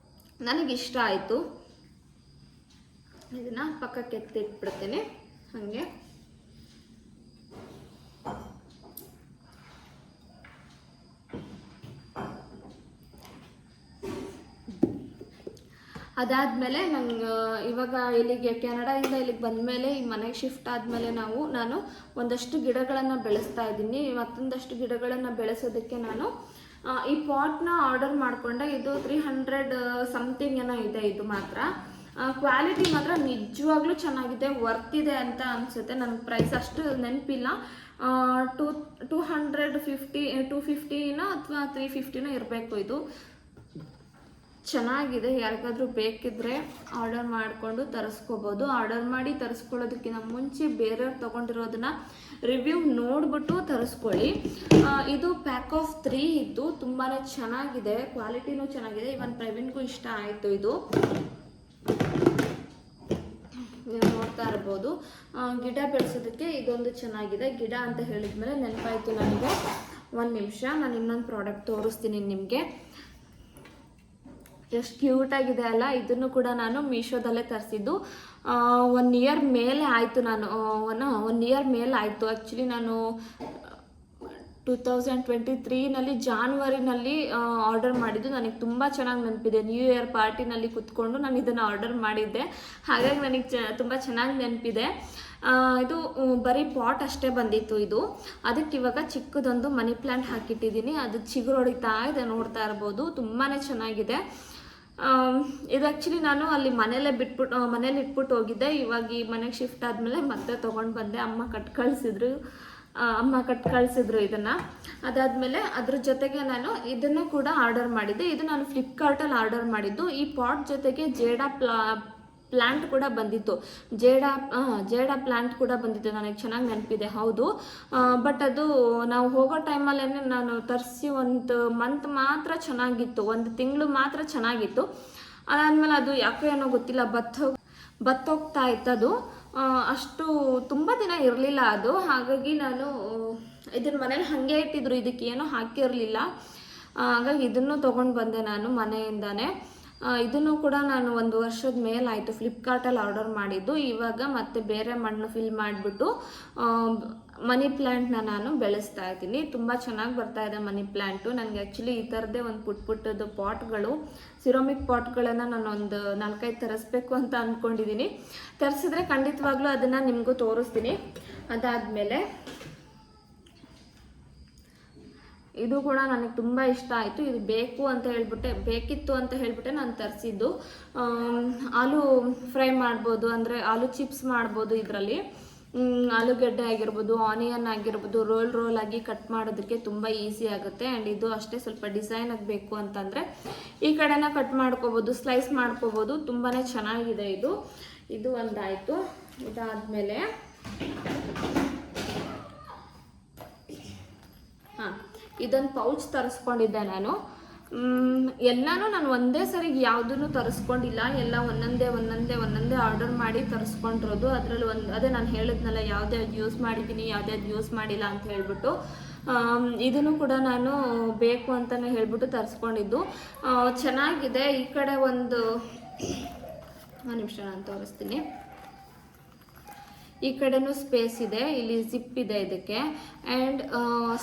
ನನಗಿಷ್ಟ ಆಯಿತು. ಇದನ್ನು ಪಕ್ಕಕ್ಕೆ ಎತ್ತಿಟ್ಬಿಡ್ತೇನೆ ಹಾಗೆ. ಅದಾದಮೇಲೆ ನಂಗೆ ಇವಾಗ ಇಲ್ಲಿಗೆ ಕೆನಡಾಯಿಂದ ಇಲ್ಲಿಗೆ ಬಂದಮೇಲೆ ಈ ಮನೆಗೆ ಶಿಫ್ಟ್ ಆದಮೇಲೆ ನಾನು ಒಂದಷ್ಟು ಗಿಡಗಳನ್ನು ಬೆಳೆಸ್ತಾ ಇದ್ದೀನಿ. ಮತ್ತೊಂದಷ್ಟು ಗಿಡಗಳನ್ನು ಬೆಳೆಸೋದಕ್ಕೆ ನಾನು ಈ ಪಾಟ್ನ ಆರ್ಡರ್ ಮಾಡಿಕೊಂಡೆ. ಇದು 300 ಸಮಥಿಂಗ್ ಏನೋ ಇದೆ. ಇದು ಮಾತ್ರ ಕ್ವಾಲಿಟಿ ಮಾತ್ರ ನಿಜವಾಗ್ಲೂ ಚೆನ್ನಾಗಿದೆ, ವರ್ತ್ ಇದೆ ಅಂತ ಅನಿಸುತ್ತೆ. ನನಗೆ ಪ್ರೈಸ್ ಅಷ್ಟು ನೆನಪಿಲ್ಲ. 250 ಅಥವಾ 350 ಇರಬೇಕು. ಇದು ಚೆನ್ನಾಗಿದೆ. ಯಾರಿಗಾದ್ರೂ ಬೇಕಿದ್ದರೆ ಆರ್ಡರ್ ಮಾಡಿಕೊಂಡು ತರಿಸ್ಕೋಬೋದು. ಆರ್ಡರ್ ಮಾಡಿ ತರಿಸ್ಕೊಳ್ಳೋದಕ್ಕಿಂತ ಮುಂಚೆ ಬೇರೆಯವ್ರು ತೊಗೊಂಡಿರೋದನ್ನ ರಿವ್ಯೂ ನೋಡಿಬಿಟ್ಟು ತರಿಸ್ಕೊಳ್ಳಿ. ಇದು ಪ್ಯಾಕ್ ಆಫ್ 3 ಇದ್ದು ತುಂಬಾ ಚೆನ್ನಾಗಿದೆ, ಕ್ವಾಲಿಟಿನೂ ಚೆನ್ನಾಗಿದೆ. ಇವನ್ ಪ್ರವೀಣ್ಗೂ ಇಷ್ಟ ಆಯಿತು. ಇದು ನೋಡ್ತಾ ಇರ್ಬೋದು. ಗಿಡ ಬೆಳೆಸೋದಕ್ಕೆ ಇದೊಂದು ಚೆನ್ನಾಗಿದೆ. ಗಿಡ ಅಂತ ಹೇಳಿದ್ಮೇಲೆ ನೆನಪಾಯಿತು ನನಗೆ. ಒಂದು ನಿಮಿಷ, ನಾನು ಇನ್ನೊಂದು ಪ್ರಾಡಕ್ಟ್ ತೋರಿಸ್ತೀನಿ ನಿಮಗೆ. ಎಷ್ಟು ಕ್ಯೂಟಾಗಿದೆ ಅಲ್ಲ. ಇದನ್ನು ಕೂಡ ನಾನು ಮೀಶೋದಲ್ಲೇ ತರಿಸಿದ್ದು. 1 ಇಯರ್ ಮೇಲೆ ಆಯಿತು. ನಾನು 1 ಇಯರ್ ಮೇಲೆ ಆಯಿತು. ಆ್ಯಕ್ಚುಲಿ ನಾನು 2023ನಲ್ಲಿ ಜಾನ್ವರಿನಲ್ಲಿ ಆರ್ಡರ್ ಮಾಡಿದ್ದು. ನನಗೆ ತುಂಬ ಚೆನ್ನಾಗಿ ನೆನಪಿದೆ. ನ್ಯೂ ಇಯರ್ ಪಾರ್ಟಿನಲ್ಲಿ ಕೂತ್ಕೊಂಡು ನಾನು ಇದನ್ನು ಆರ್ಡರ್ ಮಾಡಿದ್ದೆ, ಹಾಗಾಗಿ ನನಗೆ ತುಂಬ ಚೆನ್ನಾಗಿ ನೆನಪಿದೆ. ಇದು ಬರೀ ಪಾಟ್ ಅಷ್ಟೇ ಬಂದಿತ್ತು. ಇದು ಅದಕ್ಕೆ ಇವಾಗ ಚಿಕ್ಕದೊಂದು ಮನಿ ಪ್ಲ್ಯಾಂಟ್ ಹಾಕಿಟ್ಟಿದ್ದೀನಿ. ಅದು ಚಿಗುರು ಹೊಡಿತಾ ಇದೆ, ನೋಡ್ತಾ ಇರ್ಬೋದು. ತುಂಬಾ ಚೆನ್ನಾಗಿದೆ. ಇದು ಆ್ಯಕ್ಚುಲಿ ನಾನು ಅಲ್ಲಿ ಮನೇಲಿ ಇಟ್ಬಿಟ್ಟು ಹೋಗಿದ್ದೆ. ಇವಾಗ ಈ ಮನೆಗೆ ಶಿಫ್ಟ್ ಆದಮೇಲೆ ಮತ್ತೆ ತೊಗೊಂಡು ಬಂದೆ. ಅಮ್ಮ ಕಟ್ ಕಳಿಸಿದ್ರು ಇದನ್ನು. ಅದಾದಮೇಲೆ ಅದ್ರ ಜೊತೆಗೆ ನಾನು ಇದನ್ನು ಕೂಡ ಆರ್ಡರ್ ಮಾಡಿದ್ದೆ. ಇದು ನಾನು ಫ್ಲಿಪ್ಕಾರ್ಟಲ್ಲಿ ಆರ್ಡರ್ ಮಾಡಿದ್ದು. ಈ ಪಾಟ್ ಜೊತೆಗೆ ಪ್ಲ್ಯಾಂಟ್ ಕೂಡ ಬಂದಿತ್ತು, ಜೇಡ ಪ್ಲ್ಯಾಂಟ್ ಕೂಡ ಬಂದಿತ್ತು, ನನಗೆ ಚೆನ್ನಾಗಿ ನೆನಪಿದೆ. ಹೌದು, ಬಟ್ ಅದು ನಾವು ಹೋಗೋ ಟೈಮಲ್ಲೇ ನಾನು ತರಿಸಿ ಒಂದು ಮಂತ್ ಮಾತ್ರ ಚೆನ್ನಾಗಿತ್ತು, ಒಂದು ತಿಂಗಳು ಮಾತ್ರ ಚೆನ್ನಾಗಿತ್ತು. ಅದಾದಮೇಲೆ ಅದು ಯಾಕೋ ಏನೋ ಗೊತ್ತಿಲ್ಲ, ಬತ್ತೋಗ್ತಾ ಇತ್ತದು. ಅಷ್ಟು ತುಂಬ ದಿನ ಇರಲಿಲ್ಲ ಅದು. ಹಾಗಾಗಿ ನಾನು ಇದನ್ನ ಮನೇಲಿ ಹಾಗೆ ಇಟ್ಟಿದ್ರು, ಇದಕ್ಕೆ ಏನೂ ಹಾಕಿರಲಿಲ್ಲ. ಹಾಗಾಗಿ ಇದನ್ನು ತೊಗೊಂಡು ಬಂದೆ ನಾನು ಮನೆಯಿಂದಾನೆ. ಇದನ್ನು ಕೂಡ ನಾನು 1 ವರ್ಷದ ಮೇಲಾಯಿತು ಫ್ಲಿಪ್ಕಾರ್ಟಲ್ಲಿ ಆರ್ಡರ್ ಮಾಡಿದ್ದು. ಇವಾಗ ಮತ್ತೆ ಬೇರೆ ಮಣ್ಣು ಫಿಲ್ ಮಾಡಿಬಿಟ್ಟು ಮನಿ ಪ್ಲ್ಯಾಂಟ್ನ ನಾನು ಬೆಳೆಸ್ತಾ ಇದ್ದೀನಿ. ತುಂಬ ಚೆನ್ನಾಗಿ ಬರ್ತಾ ಇದೆ ಮನಿ ಪ್ಲ್ಯಾಂಟು. ನನಗೆ ಆ್ಯಕ್ಚುಲಿ ಈ ಥರದ್ದೇ ಒಂದು ಪುಟ್ಟದು ಪಾಟ್ಗಳು, ಸಿರೋಮಿಕ್ ಪಾಟ್ಗಳನ್ನು ನಾನು ಒಂದು 4-5 ತರಿಸ್ಬೇಕು ಅಂತ ಅಂದ್ಕೊಂಡಿದ್ದೀನಿ. ತರಿಸಿದ್ರೆ ಖಂಡಿತವಾಗ್ಲೂ ಅದನ್ನು ನಿಮಗೂ ತೋರಿಸ್ತೀನಿ. ಅದಾದಮೇಲೆ ಇದು ಕೂಡ ನನಗೆ ತುಂಬ ಇಷ್ಟ ಆಯಿತು. ಇದು ಬೇಕಿತ್ತು ಅಂತ ಹೇಳ್ಬಿಟ್ಟೆ ನಾನು ತರಿಸಿದ್ದು. ಆಲೂ ಫ್ರೈ ಮಾಡ್ಬೋದು, ಅಂದರೆ ಆಲೂ ಚಿಪ್ಸ್ ಮಾಡ್ಬೋದು ಇದರಲ್ಲಿ. ಆಲೂಗಡ್ಡೆ ಆಗಿರ್ಬೋದು, ಆನಿಯನ್ ಆಗಿರ್ಬೋದು, ರೋಲ್ ಆಗಿ ಕಟ್ ಮಾಡೋದಕ್ಕೆ ತುಂಬ ಈಸಿ ಆಗುತ್ತೆ. ಆ್ಯಂಡ್ ಇದು ಅಷ್ಟೇ ಸ್ವಲ್ಪ ಡಿಸೈನ್ ಆಗಬೇಕು ಅಂತಂದರೆ ಈ ಕಡೆನ ಕಟ್ ಮಾಡ್ಕೋಬೋದು, ಸ್ಲೈಸ್ ಮಾಡ್ಕೋಬೋದು. ತುಂಬಾ ಚೆನ್ನಾಗಿದೆ ಇದು ಒಂದಾಯಿತು. ಇದಾದಮೇಲೆ ಇದೊಂದು ಪೌಚ್ ತರಿಸ್ಕೊಂಡಿದ್ದೆ ನಾನು. ಎಲ್ಲನೂ ನಾನು ಒಂದೇ ಸರಿಗೆ ಯಾವುದನ್ನು ತರಿಸ್ಕೊಂಡಿಲ್ಲ, ಎಲ್ಲ ಒಂದೊಂದೇ ಆರ್ಡರ್ ಮಾಡಿ ತರಿಸ್ಕೊಂಡಿರೋದು. ಅದರಲ್ಲಿ ಅದೇ ನಾನು ಹೇಳಿದ್ನಲ್ಲ, ಯಾವ್ದ್ಯಾವ್ದು ಯೂಸ್ ಮಾಡಿದ್ದೀನಿ, ಯಾವ್ದ್ಯಾವ್ದು ಯೂಸ್ ಮಾಡಿಲ್ಲ ಅಂತ ಹೇಳ್ಬಿಟ್ಟು. ಇದನ್ನು ಕೂಡ ನಾನು ಬೇಕು ಅಂತಲೇ ಹೇಳ್ಬಿಟ್ಟು ತರಿಸ್ಕೊಂಡಿದ್ದು. ಚೆನ್ನಾಗಿದೆ. ಈ ಕಡೆ ಒಂದು ನಿಮಿಷ ನಾನು ತೋರಿಸ್ತೀನಿ. ಈ ಕಡೆನೂ ಸ್ಪೇಸ್ ಇದೆ, ಇಲ್ಲಿ ಜಿಪ್ ಇದೆ ಇದಕ್ಕೆ. ಆ್ಯಂಡ್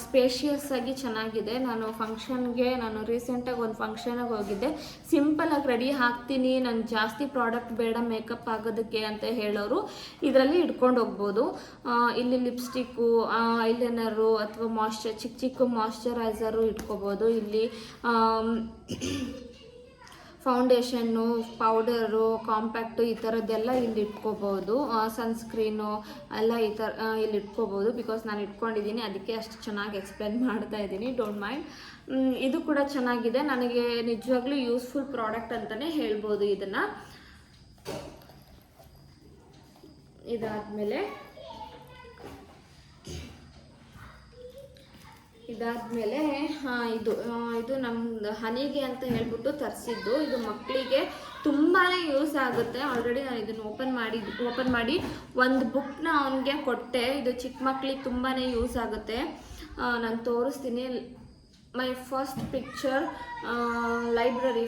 ಸ್ಪೇಷಿಯಸ್ ಆಗಿ ಚೆನ್ನಾಗಿದೆ. ನಾನು ರೀಸೆಂಟಾಗಿ ಒಂದು ಫಂಕ್ಷನಿಗೆ ಹೋಗಿದ್ದೆ. ಸಿಂಪಲಾಗಿ ರೆಡಿ ಹಾಕ್ತೀನಿ, ನಂಗೆ ಜಾಸ್ತಿ ಪ್ರಾಡಕ್ಟ್ ಬೇಡ ಮೇಕಪ್ ಆಗೋದಕ್ಕೆ ಅಂತ ಹೇಳೋರು ಇದರಲ್ಲಿ ಇಟ್ಕೊಂಡು ಹೋಗ್ಬೋದು. ಇಲ್ಲಿ ಲಿಪ್ಸ್ಟಿಕ್ಕು, ಐಲೈನರು ಅಥವಾ ಚಿಕ್ಕ ಮಾಯ್ಶ್ಚರೈಸರು ಇಟ್ಕೋಬೋದು. ಇಲ್ಲಿ ಫೌಂಡೇಶನ್ನು, ಪೌಡರು, ಕಾಂಪ್ಯಾಕ್ಟು ಈ ಥರದ್ದೆಲ್ಲ ಇಲ್ಲಿ ಇಟ್ಕೋಬೋದು. ಸನ್ಸ್ಕ್ರೀನು ಎಲ್ಲ ಈ ಥರ ಇಲ್ಲಿ ಇಟ್ಕೋಬೋದು. ಬಿಕಾಸ್ ನಾನು ಇಟ್ಕೊಂಡಿದ್ದೀನಿ, ಅದಕ್ಕೆ ಅಷ್ಟು ಚೆನ್ನಾಗಿ ಎಕ್ಸ್ಪ್ಲೇನ್ ಮಾಡ್ತಾ ಇದ್ದೀನಿ, ಡೋಂಟ್ ಮೈಂಡ್. ಇದು ಕೂಡ ಚೆನ್ನಾಗಿದೆ, ನನಗೆ ನಿಜವಾಗ್ಲೂ ಯೂಸ್ಫುಲ್ ಪ್ರಾಡಕ್ಟ್ ಅಂತಲೇ ಹೇಳ್ಬೋದು ಇದನ್ನು. ಇದಾದಮೇಲೆ ಇದು ನಮ್ಮದು ಹನಿಗೆ ಅಂತ ಹೇಳ್ಬಿಟ್ಟು ತರಿಸಿದ್ದು. ಇದು ಮಕ್ಕಳಿಗೆ ತುಂಬಾ ಯೂಸ್ ಆಗುತ್ತೆ. ಆಲ್ರೆಡಿ ನಾನು ಇದನ್ನು ಓಪನ್ ಮಾಡಿ ಒಂದು ಬುಕ್ನ ಅವನಿಗೆ ಕೊಟ್ಟೆ. ಇದು ಚಿಕ್ಕ ಮಕ್ಕಳಿಗೆ ತುಂಬಾ ಯೂಸ್ ಆಗುತ್ತೆ. ನಾನು ತೋರಿಸ್ತೀನಿ. ಮೈ ಫಸ್ಟ್ ಪಿಕ್ಚರ್ ಲೈಬ್ರರಿ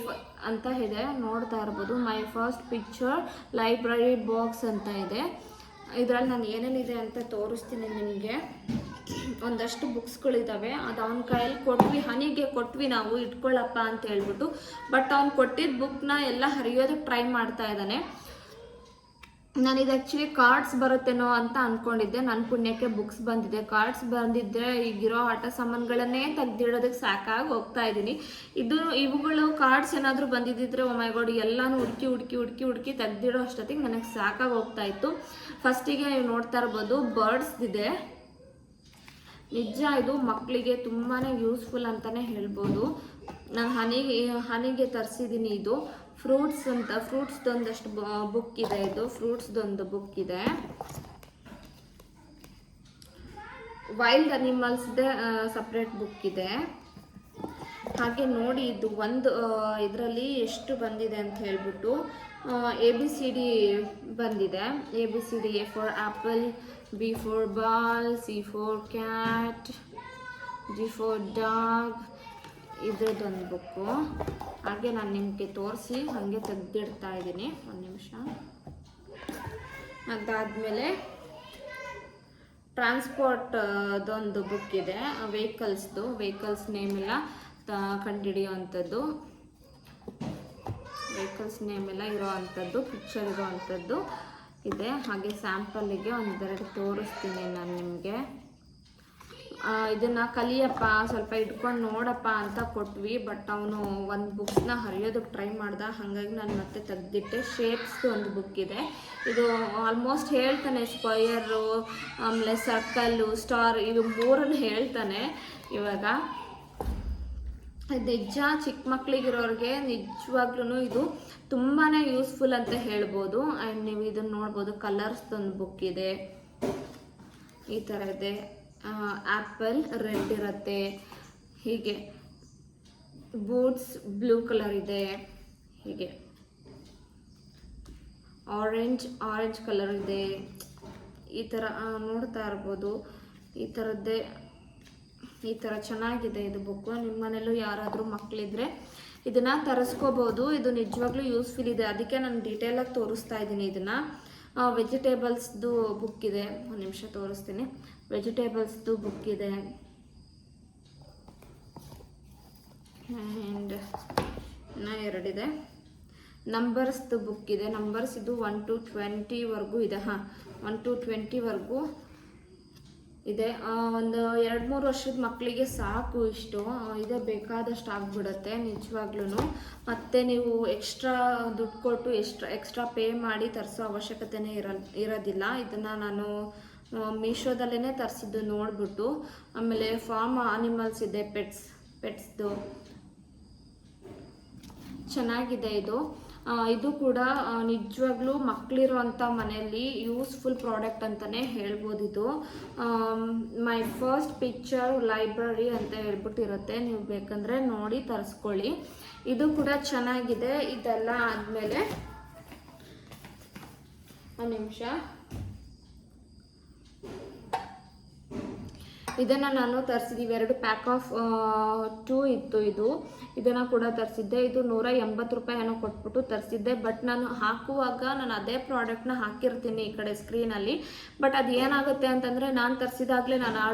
ಅಂತ ಇದೆ, ನೋಡ್ತಾ ಇರ್ಬೋದು. My first picture library box ಅಂತ ಇದೆ. ಇದರಲ್ಲಿ ನಾನು ಏನೇನಿದೆ ಅಂತ ತೋರಿಸ್ತೀನಿ ನಿಮಗೆ. ಒಂದಷ್ಟು ಬುಕ್ಸ್ಗಳಿದ್ದಾವೆ. ಅದು ಅವನ ಕೈಯಲ್ಲಿ ಹನಿಗೆ ಕೊಟ್ವಿ ನಾವು, ಇಟ್ಕೊಳ್ಳಪ್ಪ ಅಂತ ಹೇಳ್ಬಿಟ್ಟು. ಬಟ್ ಅವ್ನು ಕೊಟ್ಟಿದ್ದ ಬುಕ್ನ ಎಲ್ಲ ಹರಿಯೋದಕ್ಕೆ ಟ್ರೈ ಮಾಡ್ತಾ ಇದ್ದಾನೆ. ನಾನಿದು ಆ್ಯಕ್ಚುಲಿ ಕಾರ್ಡ್ಸ್ ಬರುತ್ತೇನೋ ಅಂತ ಅಂದ್ಕೊಂಡಿದ್ದೆ. ನನ್ನ ಪುಣ್ಯಕ್ಕೆ ಬುಕ್ಸ್ ಬಂದಿದೆ. ಕಾರ್ಡ್ಸ್ ಬಂದಿದ್ದರೆ ಈಗಿರೋ ಆಟ ಸಾಮಾನುಗಳನ್ನೇ ತೆಗ್ದಿಡೋದಕ್ಕೆ ಸಾಕಾಗಿ ಹೋಗ್ತಾ ಇದ್ದೀನಿ. ಇವುಗಳು ಕಾರ್ಡ್ಸ್ ಏನಾದರೂ ಬಂದಿದ್ದಿದ್ರೆ ಓ ಮೈ ಗಾಡ್ ಎಲ್ಲನೂ ಹುಡುಕಿ ತೆಗ್ದಿಡೋ ಅಷ್ಟೊತ್ತಿಗೆ ನನಗೆ ಸಾಕಾಗಿ ಹೋಗ್ತಾ ಇತ್ತು. ಫಸ್ಟಿಗೆ ನೀವು ನೋಡ್ತಾ ಇರ್ಬೋದು ಬರ್ಡ್ಸ್ದಿದೆ. ನಿಜ ಇದು ಮಕ್ಕಳಿಗೆ ತುಂಬಾ ಯೂಸ್ಫುಲ್ ಅಂತಲೇ ಹೇಳ್ಬೋದು. ನಾನು ಹನಿಗೆ ತರಿಸಿದ್ದೀನಿ. ಇದು ಫ್ರೂಟ್ಸ್ದೊಂದಷ್ಟು ಬುಕ್ ಇದೆ. ಇದು ಫ್ರೂಟ್ಸ್ದೊಂದು ಬುಕ್ ಇದೆ. ವೈಲ್ಡ್ ಅನಿಮಲ್ಸ್ದೇ ಸಪ್ರೇಟ್ ಬುಕ್ ಇದೆ. ಹಾಗೆ ನೋಡಿ, ಇದು ಒಂದು ಇದರಲ್ಲಿ ಎಷ್ಟು ಬಂದಿದೆ ಅಂತ ಹೇಳ್ಬಿಟ್ಟು ABCD ಬಂದಿದೆ. ABCD: A for apple, B for ball, C for cat, G for dog. ಇದ್ರದ್ದೊಂದು ಬುಕ್ಕು. ಹಾಗೆ ನಾನು ನಿಮಗೆ ತೋರಿಸಿ ಹಾಗೆ ತೆಗೆದಿಡ್ತಾ ಇದ್ದೀನಿ. ಒಂದು ನಿಮಿಷ. ಅದಾದಮೇಲೆ ಟ್ರಾನ್ಸ್ಪೋರ್ಟ್ದೊಂದು ಬುಕ್ ಇದೆ. ವೆಹಿಕಲ್ಸ್ ನೇಮ್ ಎಲ್ಲ ಕಂಡುಹಿಡಿಯುವಂಥದ್ದು, ವೆಹಿಕಲ್ಸ್ ನೇಮ್ ಎಲ್ಲ ಇರೋ ಅಂಥದ್ದು, ಪಿಕ್ಚರ್ ಇರೋ ಅಂಥದ್ದು ಇದೆ. ಹಾಗೆ ಸ್ಯಾಂಪಲ್ಲಿಗೆ ಒಂದೆರಡು ತೋರಿಸ್ತೀನಿ ನಾನು ನಿಮಗೆ. ಇದನ್ನು ಕಲಿಯಪ್ಪ, ಸ್ವಲ್ಪ ಇಟ್ಕೊಂಡು ನೋಡಪ್ಪ ಅಂತ ಕೊಟ್ವಿ. ಬಟ್ ಅವನು ಒಂದು ಬುಕ್ಸ್ನ ಹರಿಯೋದಕ್ಕೆ ಟ್ರೈ ಮಾಡ್ದ. ಹಾಗಾಗಿ ನಾನು ಮತ್ತೆ ತೆಗೆದಿಟ್ಟೆ. ಶೇಪ್ಸ್ದು ಒಂದು ಬುಕ್ ಇದೆ. ಇದು ಆಲ್ಮೋಸ್ಟ್ ಹೇಳ್ತಾನೆ. ಸ್ಕ್ವಯರು, ಆಮೇಲೆ ಸರ್ಕಲ್ಲು, ಸ್ಟಾರ್, ಇವು ಮೂರನ್ನು ಹೇಳ್ತಾನೆ ಇವಾಗ. ನಿಜ ಚಿಕ್ಕ ಮಕ್ಳಿಗಿರೋರಿಗೆ ನಿಜವಾಗ್ಲೂ ಇದು ತುಂಬಾ ಯೂಸ್ಫುಲ್ ಅಂತ ಹೇಳ್ಬೋದು. ಆ್ಯಂಡ್ ನೀವು ಇದನ್ನು ನೋಡ್ಬೋದು, ಕಲರ್ಸ್ದೊಂದು ಬುಕ್ ಇದೆ, ಈ ಥರ ಇದೆ. ಆ್ಯಪಲ್ ರೆಡ್ ಇರುತ್ತೆ, ಹೀಗೆ ಬೂಟ್ಸ್ ಬ್ಲೂ ಕಲರ್ ಇದೆ, ಹೀಗೆ ಆರೆಂಜ್ ಕಲರ್ ಇದೆ. ಈ ಥರ ನೋಡ್ತಾ ಇರ್ಬೋದು, ಈ ಥರದ್ದೇ, ಈ ಥರ ಚೆನ್ನಾಗಿದೆ ಇದು ಬುಕ್ಕು. ನಿಮ್ಮ ಮನೇಲೂ ಯಾರಾದರೂ ಮಕ್ಕಳಿದ್ರೆ ಇದನ್ನು ತರಿಸ್ಕೋಬೋದು. ಇದು ನಿಜವಾಗ್ಲೂ ಯೂಸ್ಫುಲ್ ಇದೆ, ಅದಕ್ಕೆ ನಾನು ಡೀಟೇಲಾಗಿ ತೋರಿಸ್ತಾ ಇದ್ದೀನಿ ಇದನ್ನು. ವೆಜಿಟೇಬಲ್ಸ್ದು ಬುಕ್ ಇದೆ, ಒಂದು ನಿಮಿಷ ತೋರಿಸ್ತೀನಿ. ವೆಜಿಟೇಬಲ್ಸ್ದು ಬುಕ್ ಇದೆ, ಆ್ಯಂಡ್ ಇನ್ನೂ ಎರಡಿದೆ. ನಂಬರ್ಸ್ದು ಬುಕ್ ಇದೆ, ನಂಬರ್ಸ್ ಇದು 1 to 20ವರೆಗೂ ಇದೆ. 1 to 20ವರೆಗೂ ಇದೆ. ಒಂದು 2-3 ವರ್ಷದ ಮಕ್ಕಳಿಗೆ ಸಾಕು, ಇಷ್ಟು ಇದೆ, ಬೇಕಾದಷ್ಟು ಆಗಿಬಿಡುತ್ತೆ ನಿಜವಾಗ್ಲೂ. ಮತ್ತು ನೀವು ಎಕ್ಸ್ಟ್ರಾ ದುಡ್ಡು ಕೊಟ್ಟು ಎಕ್ಸ್ಟ್ರಾ ಪೇ ಮಾಡಿ ತರಿಸೋ ಅವಶ್ಯಕತೆನೇ ಇರೋದಿಲ್ಲ. ಇದನ್ನು ನಾನು ಮೀಶೋದಲ್ಲೇ ತರಿಸಿದ್ದು ನೋಡಿಬಿಟ್ಟು. ಆಮೇಲೆ ಫಾರ್ಮ್ ಆನಿಮಲ್ಸ್ ಇದೆ, ಪೆಟ್ಸ್ದು ಚೆನ್ನಾಗಿದೆ ಇದು. ಇದು ಕೂಡ ನಿಜವಾಗ್ಲೂ ಮಕ್ಕಳಿರುವಂಥ ಮನೆಯಲ್ಲಿ ಯೂಸ್ಫುಲ್ ಪ್ರಾಡಕ್ಟ್ ಅಂತಲೇ ಹೇಳ್ಬೋದು. ಇದು ಮೈ ಫಸ್ಟ್ ಪಿಕ್ಚರ್ ಲೈಬ್ರರಿ ಅಂತ ಹೇಳ್ಬಿಟ್ಟಿರುತ್ತೆ, ನೀವು ಬೇಕಂದರೆ ನೋಡಿ ತರಿಸ್ಕೊಳ್ಳಿ. ಇದು ಕೂಡ ಚೆನ್ನಾಗಿದೆ. ಇದೆಲ್ಲ ಆದಮೇಲೆ ಒಂದು ನಿಮಿಷ, ಇದನ್ನು ನಾನು ತರಿಸಿದ್ದೀವಿ. 2 ಪ್ಯಾಕ್ ಆಫ್ 2 ಇತ್ತು ಇದು. ಇದನ್ನು ಕೂಡ ತರಿಸಿದ್ದೆ. ಇದು 180 ರೂಪಾಯಿ ಏನೋ ಕೊಟ್ಬಿಟ್ಟು ತರಿಸಿದ್ದೆ. ಬಟ್ ನಾನು ಹಾಕುವಾಗ ನಾನು ಅದೇ ಪ್ರಾಡಕ್ಟ್ನ ಹಾಕಿರ್ತೀನಿ ಈ ಕಡೆ ಸ್ಕ್ರೀನಲ್ಲಿ. ಬಟ್ ಅದು ಏನಾಗುತ್ತೆ ಅಂತಂದರೆ, ನಾನು ತರಿಸಿದಾಗಲೇ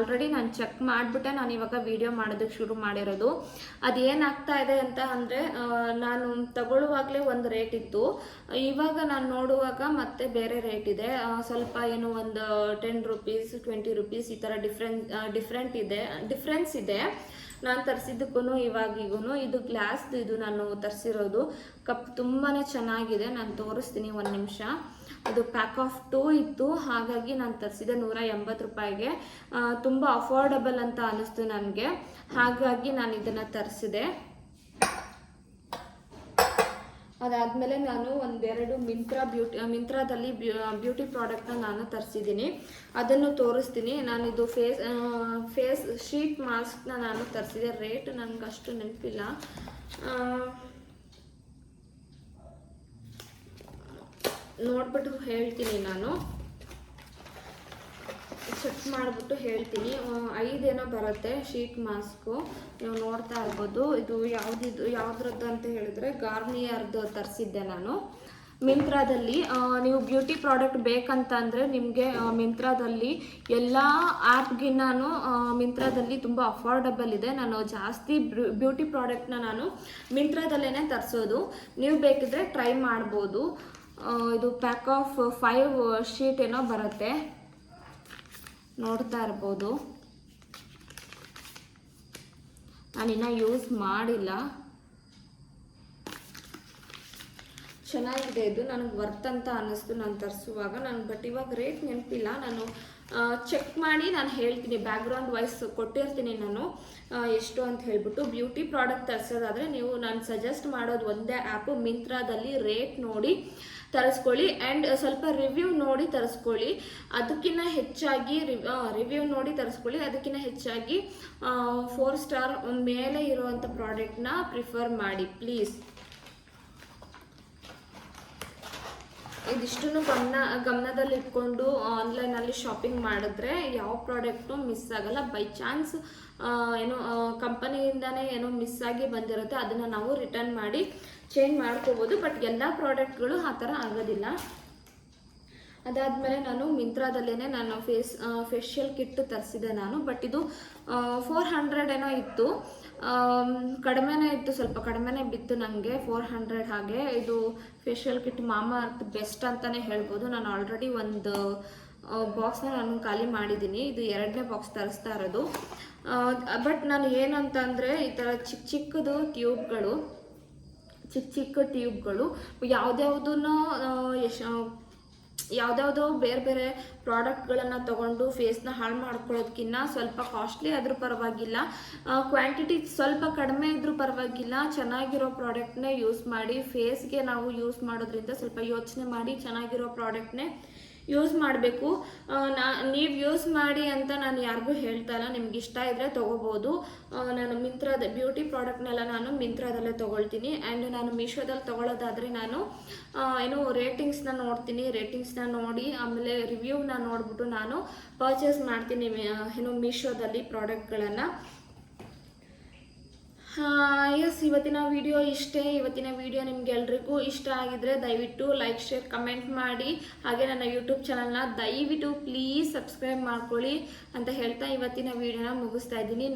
ನಾನು ಚೆಕ್ ಮಾಡಿಬಿಟ್ಟೆ ನಾನು ಇವಾಗ ವಿಡಿಯೋ ಮಾಡೋದಕ್ಕೆ ಶುರು ಮಾಡಿರೋದು. ಅದು ಏನಾಗ್ತಾ ಇದೆ ಅಂತ ಅಂದರೆ, ನಾನು ತಗೊಳ್ಳುವಾಗಲೇ ಒಂದು ರೇಟ್ ಇತ್ತು, ಇವಾಗ ನಾನು ನೋಡುವಾಗ ಮತ್ತೆ ಬೇರೆ ರೇಟ್ ಇದೆ. ಸ್ವಲ್ಪ ಏನು ಒಂದು 10 ರೂಪೀಸ್ 20 ರೂಪೀಸ್ ಈ ಥರ ಡಿಫ್ರೆನ್ಸ್ ಇದೆ ನಾನು ತರಿಸಿದ್ದಕ್ಕೂ ಇವಾಗಿಗೂ. ಇದು ಗ್ಲಾಸ್ದು, ಇದು ನಾನು ತರಿಸಿರೋದು ಕಪ್ ತುಂಬಾ ಚೆನ್ನಾಗಿದೆ. ನಾನು ತೋರಿಸ್ತೀನಿ, ಒಂದು ನಿಮಿಷ. ಅದು ಪ್ಯಾಕ್ ಆಫ್ 2 ಇತ್ತು, ಹಾಗಾಗಿ ನಾನು ತರಿಸಿದೆ 180 ರೂಪಾಯಿಗೆ. ತುಂಬ ಅಫೋರ್ಡಬಲ್ ಅಂತ ಅನ್ನಿಸ್ತು ನನಗೆ, ಹಾಗಾಗಿ ನಾನು ಇದನ್ನು ತರಿಸಿದೆ. ಅದಾದಮೇಲೆ ನಾನು ಒಂದೆರಡು ಮಿಂತ್ರಾದಲ್ಲಿ ಬ್ಯೂಟಿ ಪ್ರಾಡಕ್ಟ್ನ ನಾನು ತರಿಸಿದ್ದೀನಿ, ಅದನ್ನು ತೋರಿಸ್ತೀನಿ. ನಾನಿದು ಫೇಸ್ ಶೀಟ್ ಮಾಸ್ಕ್ನ ನಾನು ತರಿಸಿದೆ. ರೇಟ್ ನನಗೆ ಅಷ್ಟು ನೆನಪಿಲ್ಲ, ನೋಡ್ಬಿಟ್ಟು ಹೇಳ್ತೀನಿ, ನಾನು ಚೆಕ್ ಮಾಡಿಬಿಟ್ಟು ಹೇಳ್ತೀನಿ. 5 ಏನೋ ಬರುತ್ತೆ ಶೀಟ್ ಮಾಸ್ಕು, ನೀವು ನೋಡ್ತಾ ಇರ್ಬೋದು. ಇದು ಯಾವುದ್ರದ್ದು ಅಂತ ಹೇಳಿದ್ರೆ ಗಾರ್ನಿಯರ್ದು ತರಿಸಿದ್ದೆ ನಾನು ಮಿಂತ್ರಾದಲ್ಲಿ. ನೀವು ಬ್ಯೂಟಿ ಪ್ರಾಡಕ್ಟ್ ಬೇಕಂತ ಅಂದರೆ ನಿಮಗೆ ಮಿಂತ್ರಾದಲ್ಲಿ ಎಲ್ಲ ಆ್ಯಪ್ಗಿನ್ನೂ ಮಿಂತ್ರಾದಲ್ಲಿ ತುಂಬ ಅಫೋರ್ಡಬಲ್ ಇದೆ. ನಾನು ಜಾಸ್ತಿ ಬ್ಯೂಟಿ ಪ್ರಾಡಕ್ಟ್ನ ನಾನು ಮಿಂತ್ರಾದಲ್ಲೇ ತರಿಸೋದು, ನೀವು ಬೇಕಿದ್ರೆ ಟ್ರೈ ಮಾಡ್ಬೋದು. ಇದು ಪ್ಯಾಕ್ ಆಫ್ 5 ಶೀಟ್ ಏನೋ ಬರುತ್ತೆ, ನೋಡ್ತಾ ಇರ್ಬೋದು. ನಾನಿನ್ನ ಯೂಸ್ ಮಾಡಿಲ್ಲ, ಚೆನ್ನಾಗಿದೆ ಇದು. ನನಗೆ ವರ್ತ್ ಅಂತ ಅನ್ನಿಸ್ತು ನಾನು ತರಿಸುವಾಗ. ಬಟ್ ಇವಾಗ ರೇಟ್ ನೆನಪಿಲ್ಲ, ನಾನು ಚೆಕ್ ಮಾಡಿ ನಾನು ಹೇಳ್ತೀನಿ. ಬ್ಯಾಕ್ಗ್ರೌಂಡ್ ವಾಯ್ಸ್ ಕೊಟ್ಟಿರ್ತೀನಿ ನಾನು ಎಷ್ಟು ಅಂತ ಹೇಳ್ಬಿಟ್ಟು. ಬ್ಯೂಟಿ ಪ್ರಾಡಕ್ಟ್ ತರಿಸೋದಾದರೆ ನಾನು ಸಜೆಸ್ಟ್ ಮಾಡೋದು ಒಂದೇ ಆ್ಯಪು, ಮಿಂತ್ರಾದಲ್ಲಿ ರೇಟ್ ನೋಡಿ ತರಿಸ್ಕೊಳ್ಳಿ. ಆ್ಯಂಡ್ ಸ್ವಲ್ಪ ರಿವ್ಯೂ ನೋಡಿ ತರಿಸ್ಕೊಳ್ಳಿ. ಅದಕ್ಕಿಂತ ಹೆಚ್ಚಾಗಿ ರಿವ್ಯೂ ನೋಡಿ ತರಿಸ್ಕೊಳ್ಳಿ. ಅದಕ್ಕಿಂತ ಹೆಚ್ಚಾಗಿ 4 ಸ್ಟಾರ್ ಮೇಲೆ ಇರುವಂಥ ಪ್ರಾಡಕ್ಟ್ನ ಪ್ರಿಫರ್ ಮಾಡಿ ಪ್ಲೀಸ್. ಇದಿಷ್ಟನ್ನು ಗಮನದಲ್ಲಿ ಇಟ್ಕೊಂಡು ಆನ್ಲೈನಲ್ಲಿ ಶಾಪಿಂಗ್ ಮಾಡಿದ್ರೆ ಯಾವ ಪ್ರಾಡಕ್ಟು ಮಿಸ್ ಆಗಲ್ಲ. ಬೈ ಚಾನ್ಸ್ ಏನೋ ಕಂಪನಿಯಿಂದನೇ ಏನೋ ಮಿಸ್ ಆಗಿ ಬಂದಿರುತ್ತೆ, ಅದನ್ನು ನಾವು ರಿಟರ್ನ್ ಮಾಡಿ ಚೇಂಜ್ ಮಾಡ್ಕೋಬೋದು. ಬಟ್ ಎಲ್ಲ ಪ್ರಾಡಕ್ಟ್ಗಳು ಆ ಥರ ಆಗೋದಿಲ್ಲ. ಅದಾದಮೇಲೆ ನಾನು ಮಿಂತ್ರಾದಲ್ಲೇ ನಾನು ಫೇಶಿಯಲ್ ಕಿಟ್ ತರಿಸಿದೆ ನಾನು. ಬಟ್ ಇದು 400 ಏನೋ ಇತ್ತು, ಕಡಿಮೆನೇ ಇತ್ತು, ಸ್ವಲ್ಪ ಕಡಿಮೆನೇ ಬಿತ್ತು ನನಗೆ, 400 ಹಾಗೆ. ಇದು ಫೇಶಿಯಲ್ ಕಿಟ್ ಮಾಮಾ ಅರ್ತ್ ಬೆಸ್ಟ್ ಅಂತಲೇ ಹೇಳ್ಬೋದು. ನಾನು ಆಲ್ರೆಡಿ ಒಂದು ಬಾಕ್ಸ್ನ ನಾನು ಖಾಲಿ ಮಾಡಿದ್ದೀನಿ, ಇದು 2ನೇ ಬಾಕ್ಸ್ ತರಿಸ್ತಾ ಇರೋದು. ಬಟ್ ನಾನು ಏನಂತಂದರೆ, ಈ ಥರ ಚಿಕ್ಕ ಟ್ಯೂಬ್ಗಳು ಯಾವುದ್ಯಾವುದನ್ನು ಯಾವುದ್ಯಾವುದೋ ಬೇರೆ ಬೇರೆ ಪ್ರಾಡಕ್ಟ್ಗಳನ್ನು ತೊಗೊಂಡು ಫೇಸ್ನ ಹಾಳು ಮಾಡ್ಕೊಳ್ಳೋದಕ್ಕಿಂತ ಸ್ವಲ್ಪ ಕಾಸ್ಟ್ಲಿ ಆದರೂ ಪರವಾಗಿಲ್ಲ, ಕ್ವಾಂಟಿಟಿ ಸ್ವಲ್ಪ ಕಡಿಮೆ ಇದ್ರೂ ಪರವಾಗಿಲ್ಲ, ಚೆನ್ನಾಗಿರೋ ಪ್ರಾಡಕ್ಟ್ನೇ ಯೂಸ್ ಮಾಡಿ. ಫೇಸ್ಗೆ ನಾವು ಯೂಸ್ ಮಾಡೋದ್ರಿಂದ ಸ್ವಲ್ಪ ಯೋಚನೆ ಮಾಡಿ ಚೆನ್ನಾಗಿರೋ ಪ್ರಾಡಕ್ಟ್ನೇ ಯೂಸ್ ಮಾಡಬೇಕು. ನೀವು ಯೂಸ್ ಮಾಡಿ ಅಂತ ನಾನು ಯಾರಿಗೂ ಹೇಳ್ತಾ ಇಲ್ಲ, ನಿಮ್ಗೆ ಇಷ್ಟ ಇದ್ದರೆ ತೊಗೋಬೋದು. ನಾನು ಮಿಂತ್ರಾದ ಬ್ಯೂಟಿ ಪ್ರಾಡಕ್ಟ್ನೆಲ್ಲ ನಾನು ಮಿಂತ್ರಾದಲ್ಲೇ ತೊಗೊಳ್ತೀನಿ. ಆ್ಯಂಡ್ ನಾನು ಮೀಶೋದಲ್ಲಿ ತೊಗೊಳ್ಳೋದಾದರೆ ನಾನು ಏನು ರೇಟಿಂಗ್ಸ್ನ ನೋಡ್ತೀನಿ, ರೇಟಿಂಗ್ಸ್ನ ನೋಡಿ ಆಮೇಲೆ ರಿವ್ಯೂನ ನೋಡಿಬಿಟ್ಟು ನಾನು ಪರ್ಚೇಸ್ ಮಾಡ್ತೀನಿ ಏನು ಮೀಶೋದಲ್ಲಿ ಪ್ರಾಡಕ್ಟ್ಗಳನ್ನು. ಎಸ್, ಇವತ್ತಿನ ವಿಡಿಯೋ ಇಷ್ಟೇ. ಇವತ್ತಿನ ವಿಡಿಯೋ ನಿಮ್ಗೆಲ್ರಿಗೂ ಇಷ್ಟ ಆಗಿದ್ರೆ ದಯವಿಟ್ಟು ಲೈಕ್, ಶೇರ್, ಕಮೆಂಟ್ ಮಾಡಿ. ಹಾಗೆ ನನ್ನ ಯೂಟ್ಯೂಬ್ ಚಾನಲ್ನ ದಯವಿಟ್ಟು ಪ್ಲೀಸ್ ಸಬ್ಸ್ಕ್ರೈಬ್ ಮಾಡ್ಕೊಳ್ಳಿ ಅಂತ ಹೇಳ್ತಾ ಇವತ್ತಿನ ವಿಡಿಯೋನ ಮುಗಿಸ್ತಾ ಇದ್ದೀನಿ.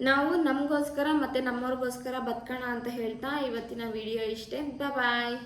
ನಾವು ನಮಗೋಸ್ಕರ ಮತ್ತು ನಮ್ಮವ್ರಿಗೋಸ್ಕರ ಬದುಕೋಣ ಅಂತ ಹೇಳ್ತಾ ಇವತ್ತಿನ ವಿಡಿಯೋ ಇಷ್ಟೇ. ಬಾಯ್.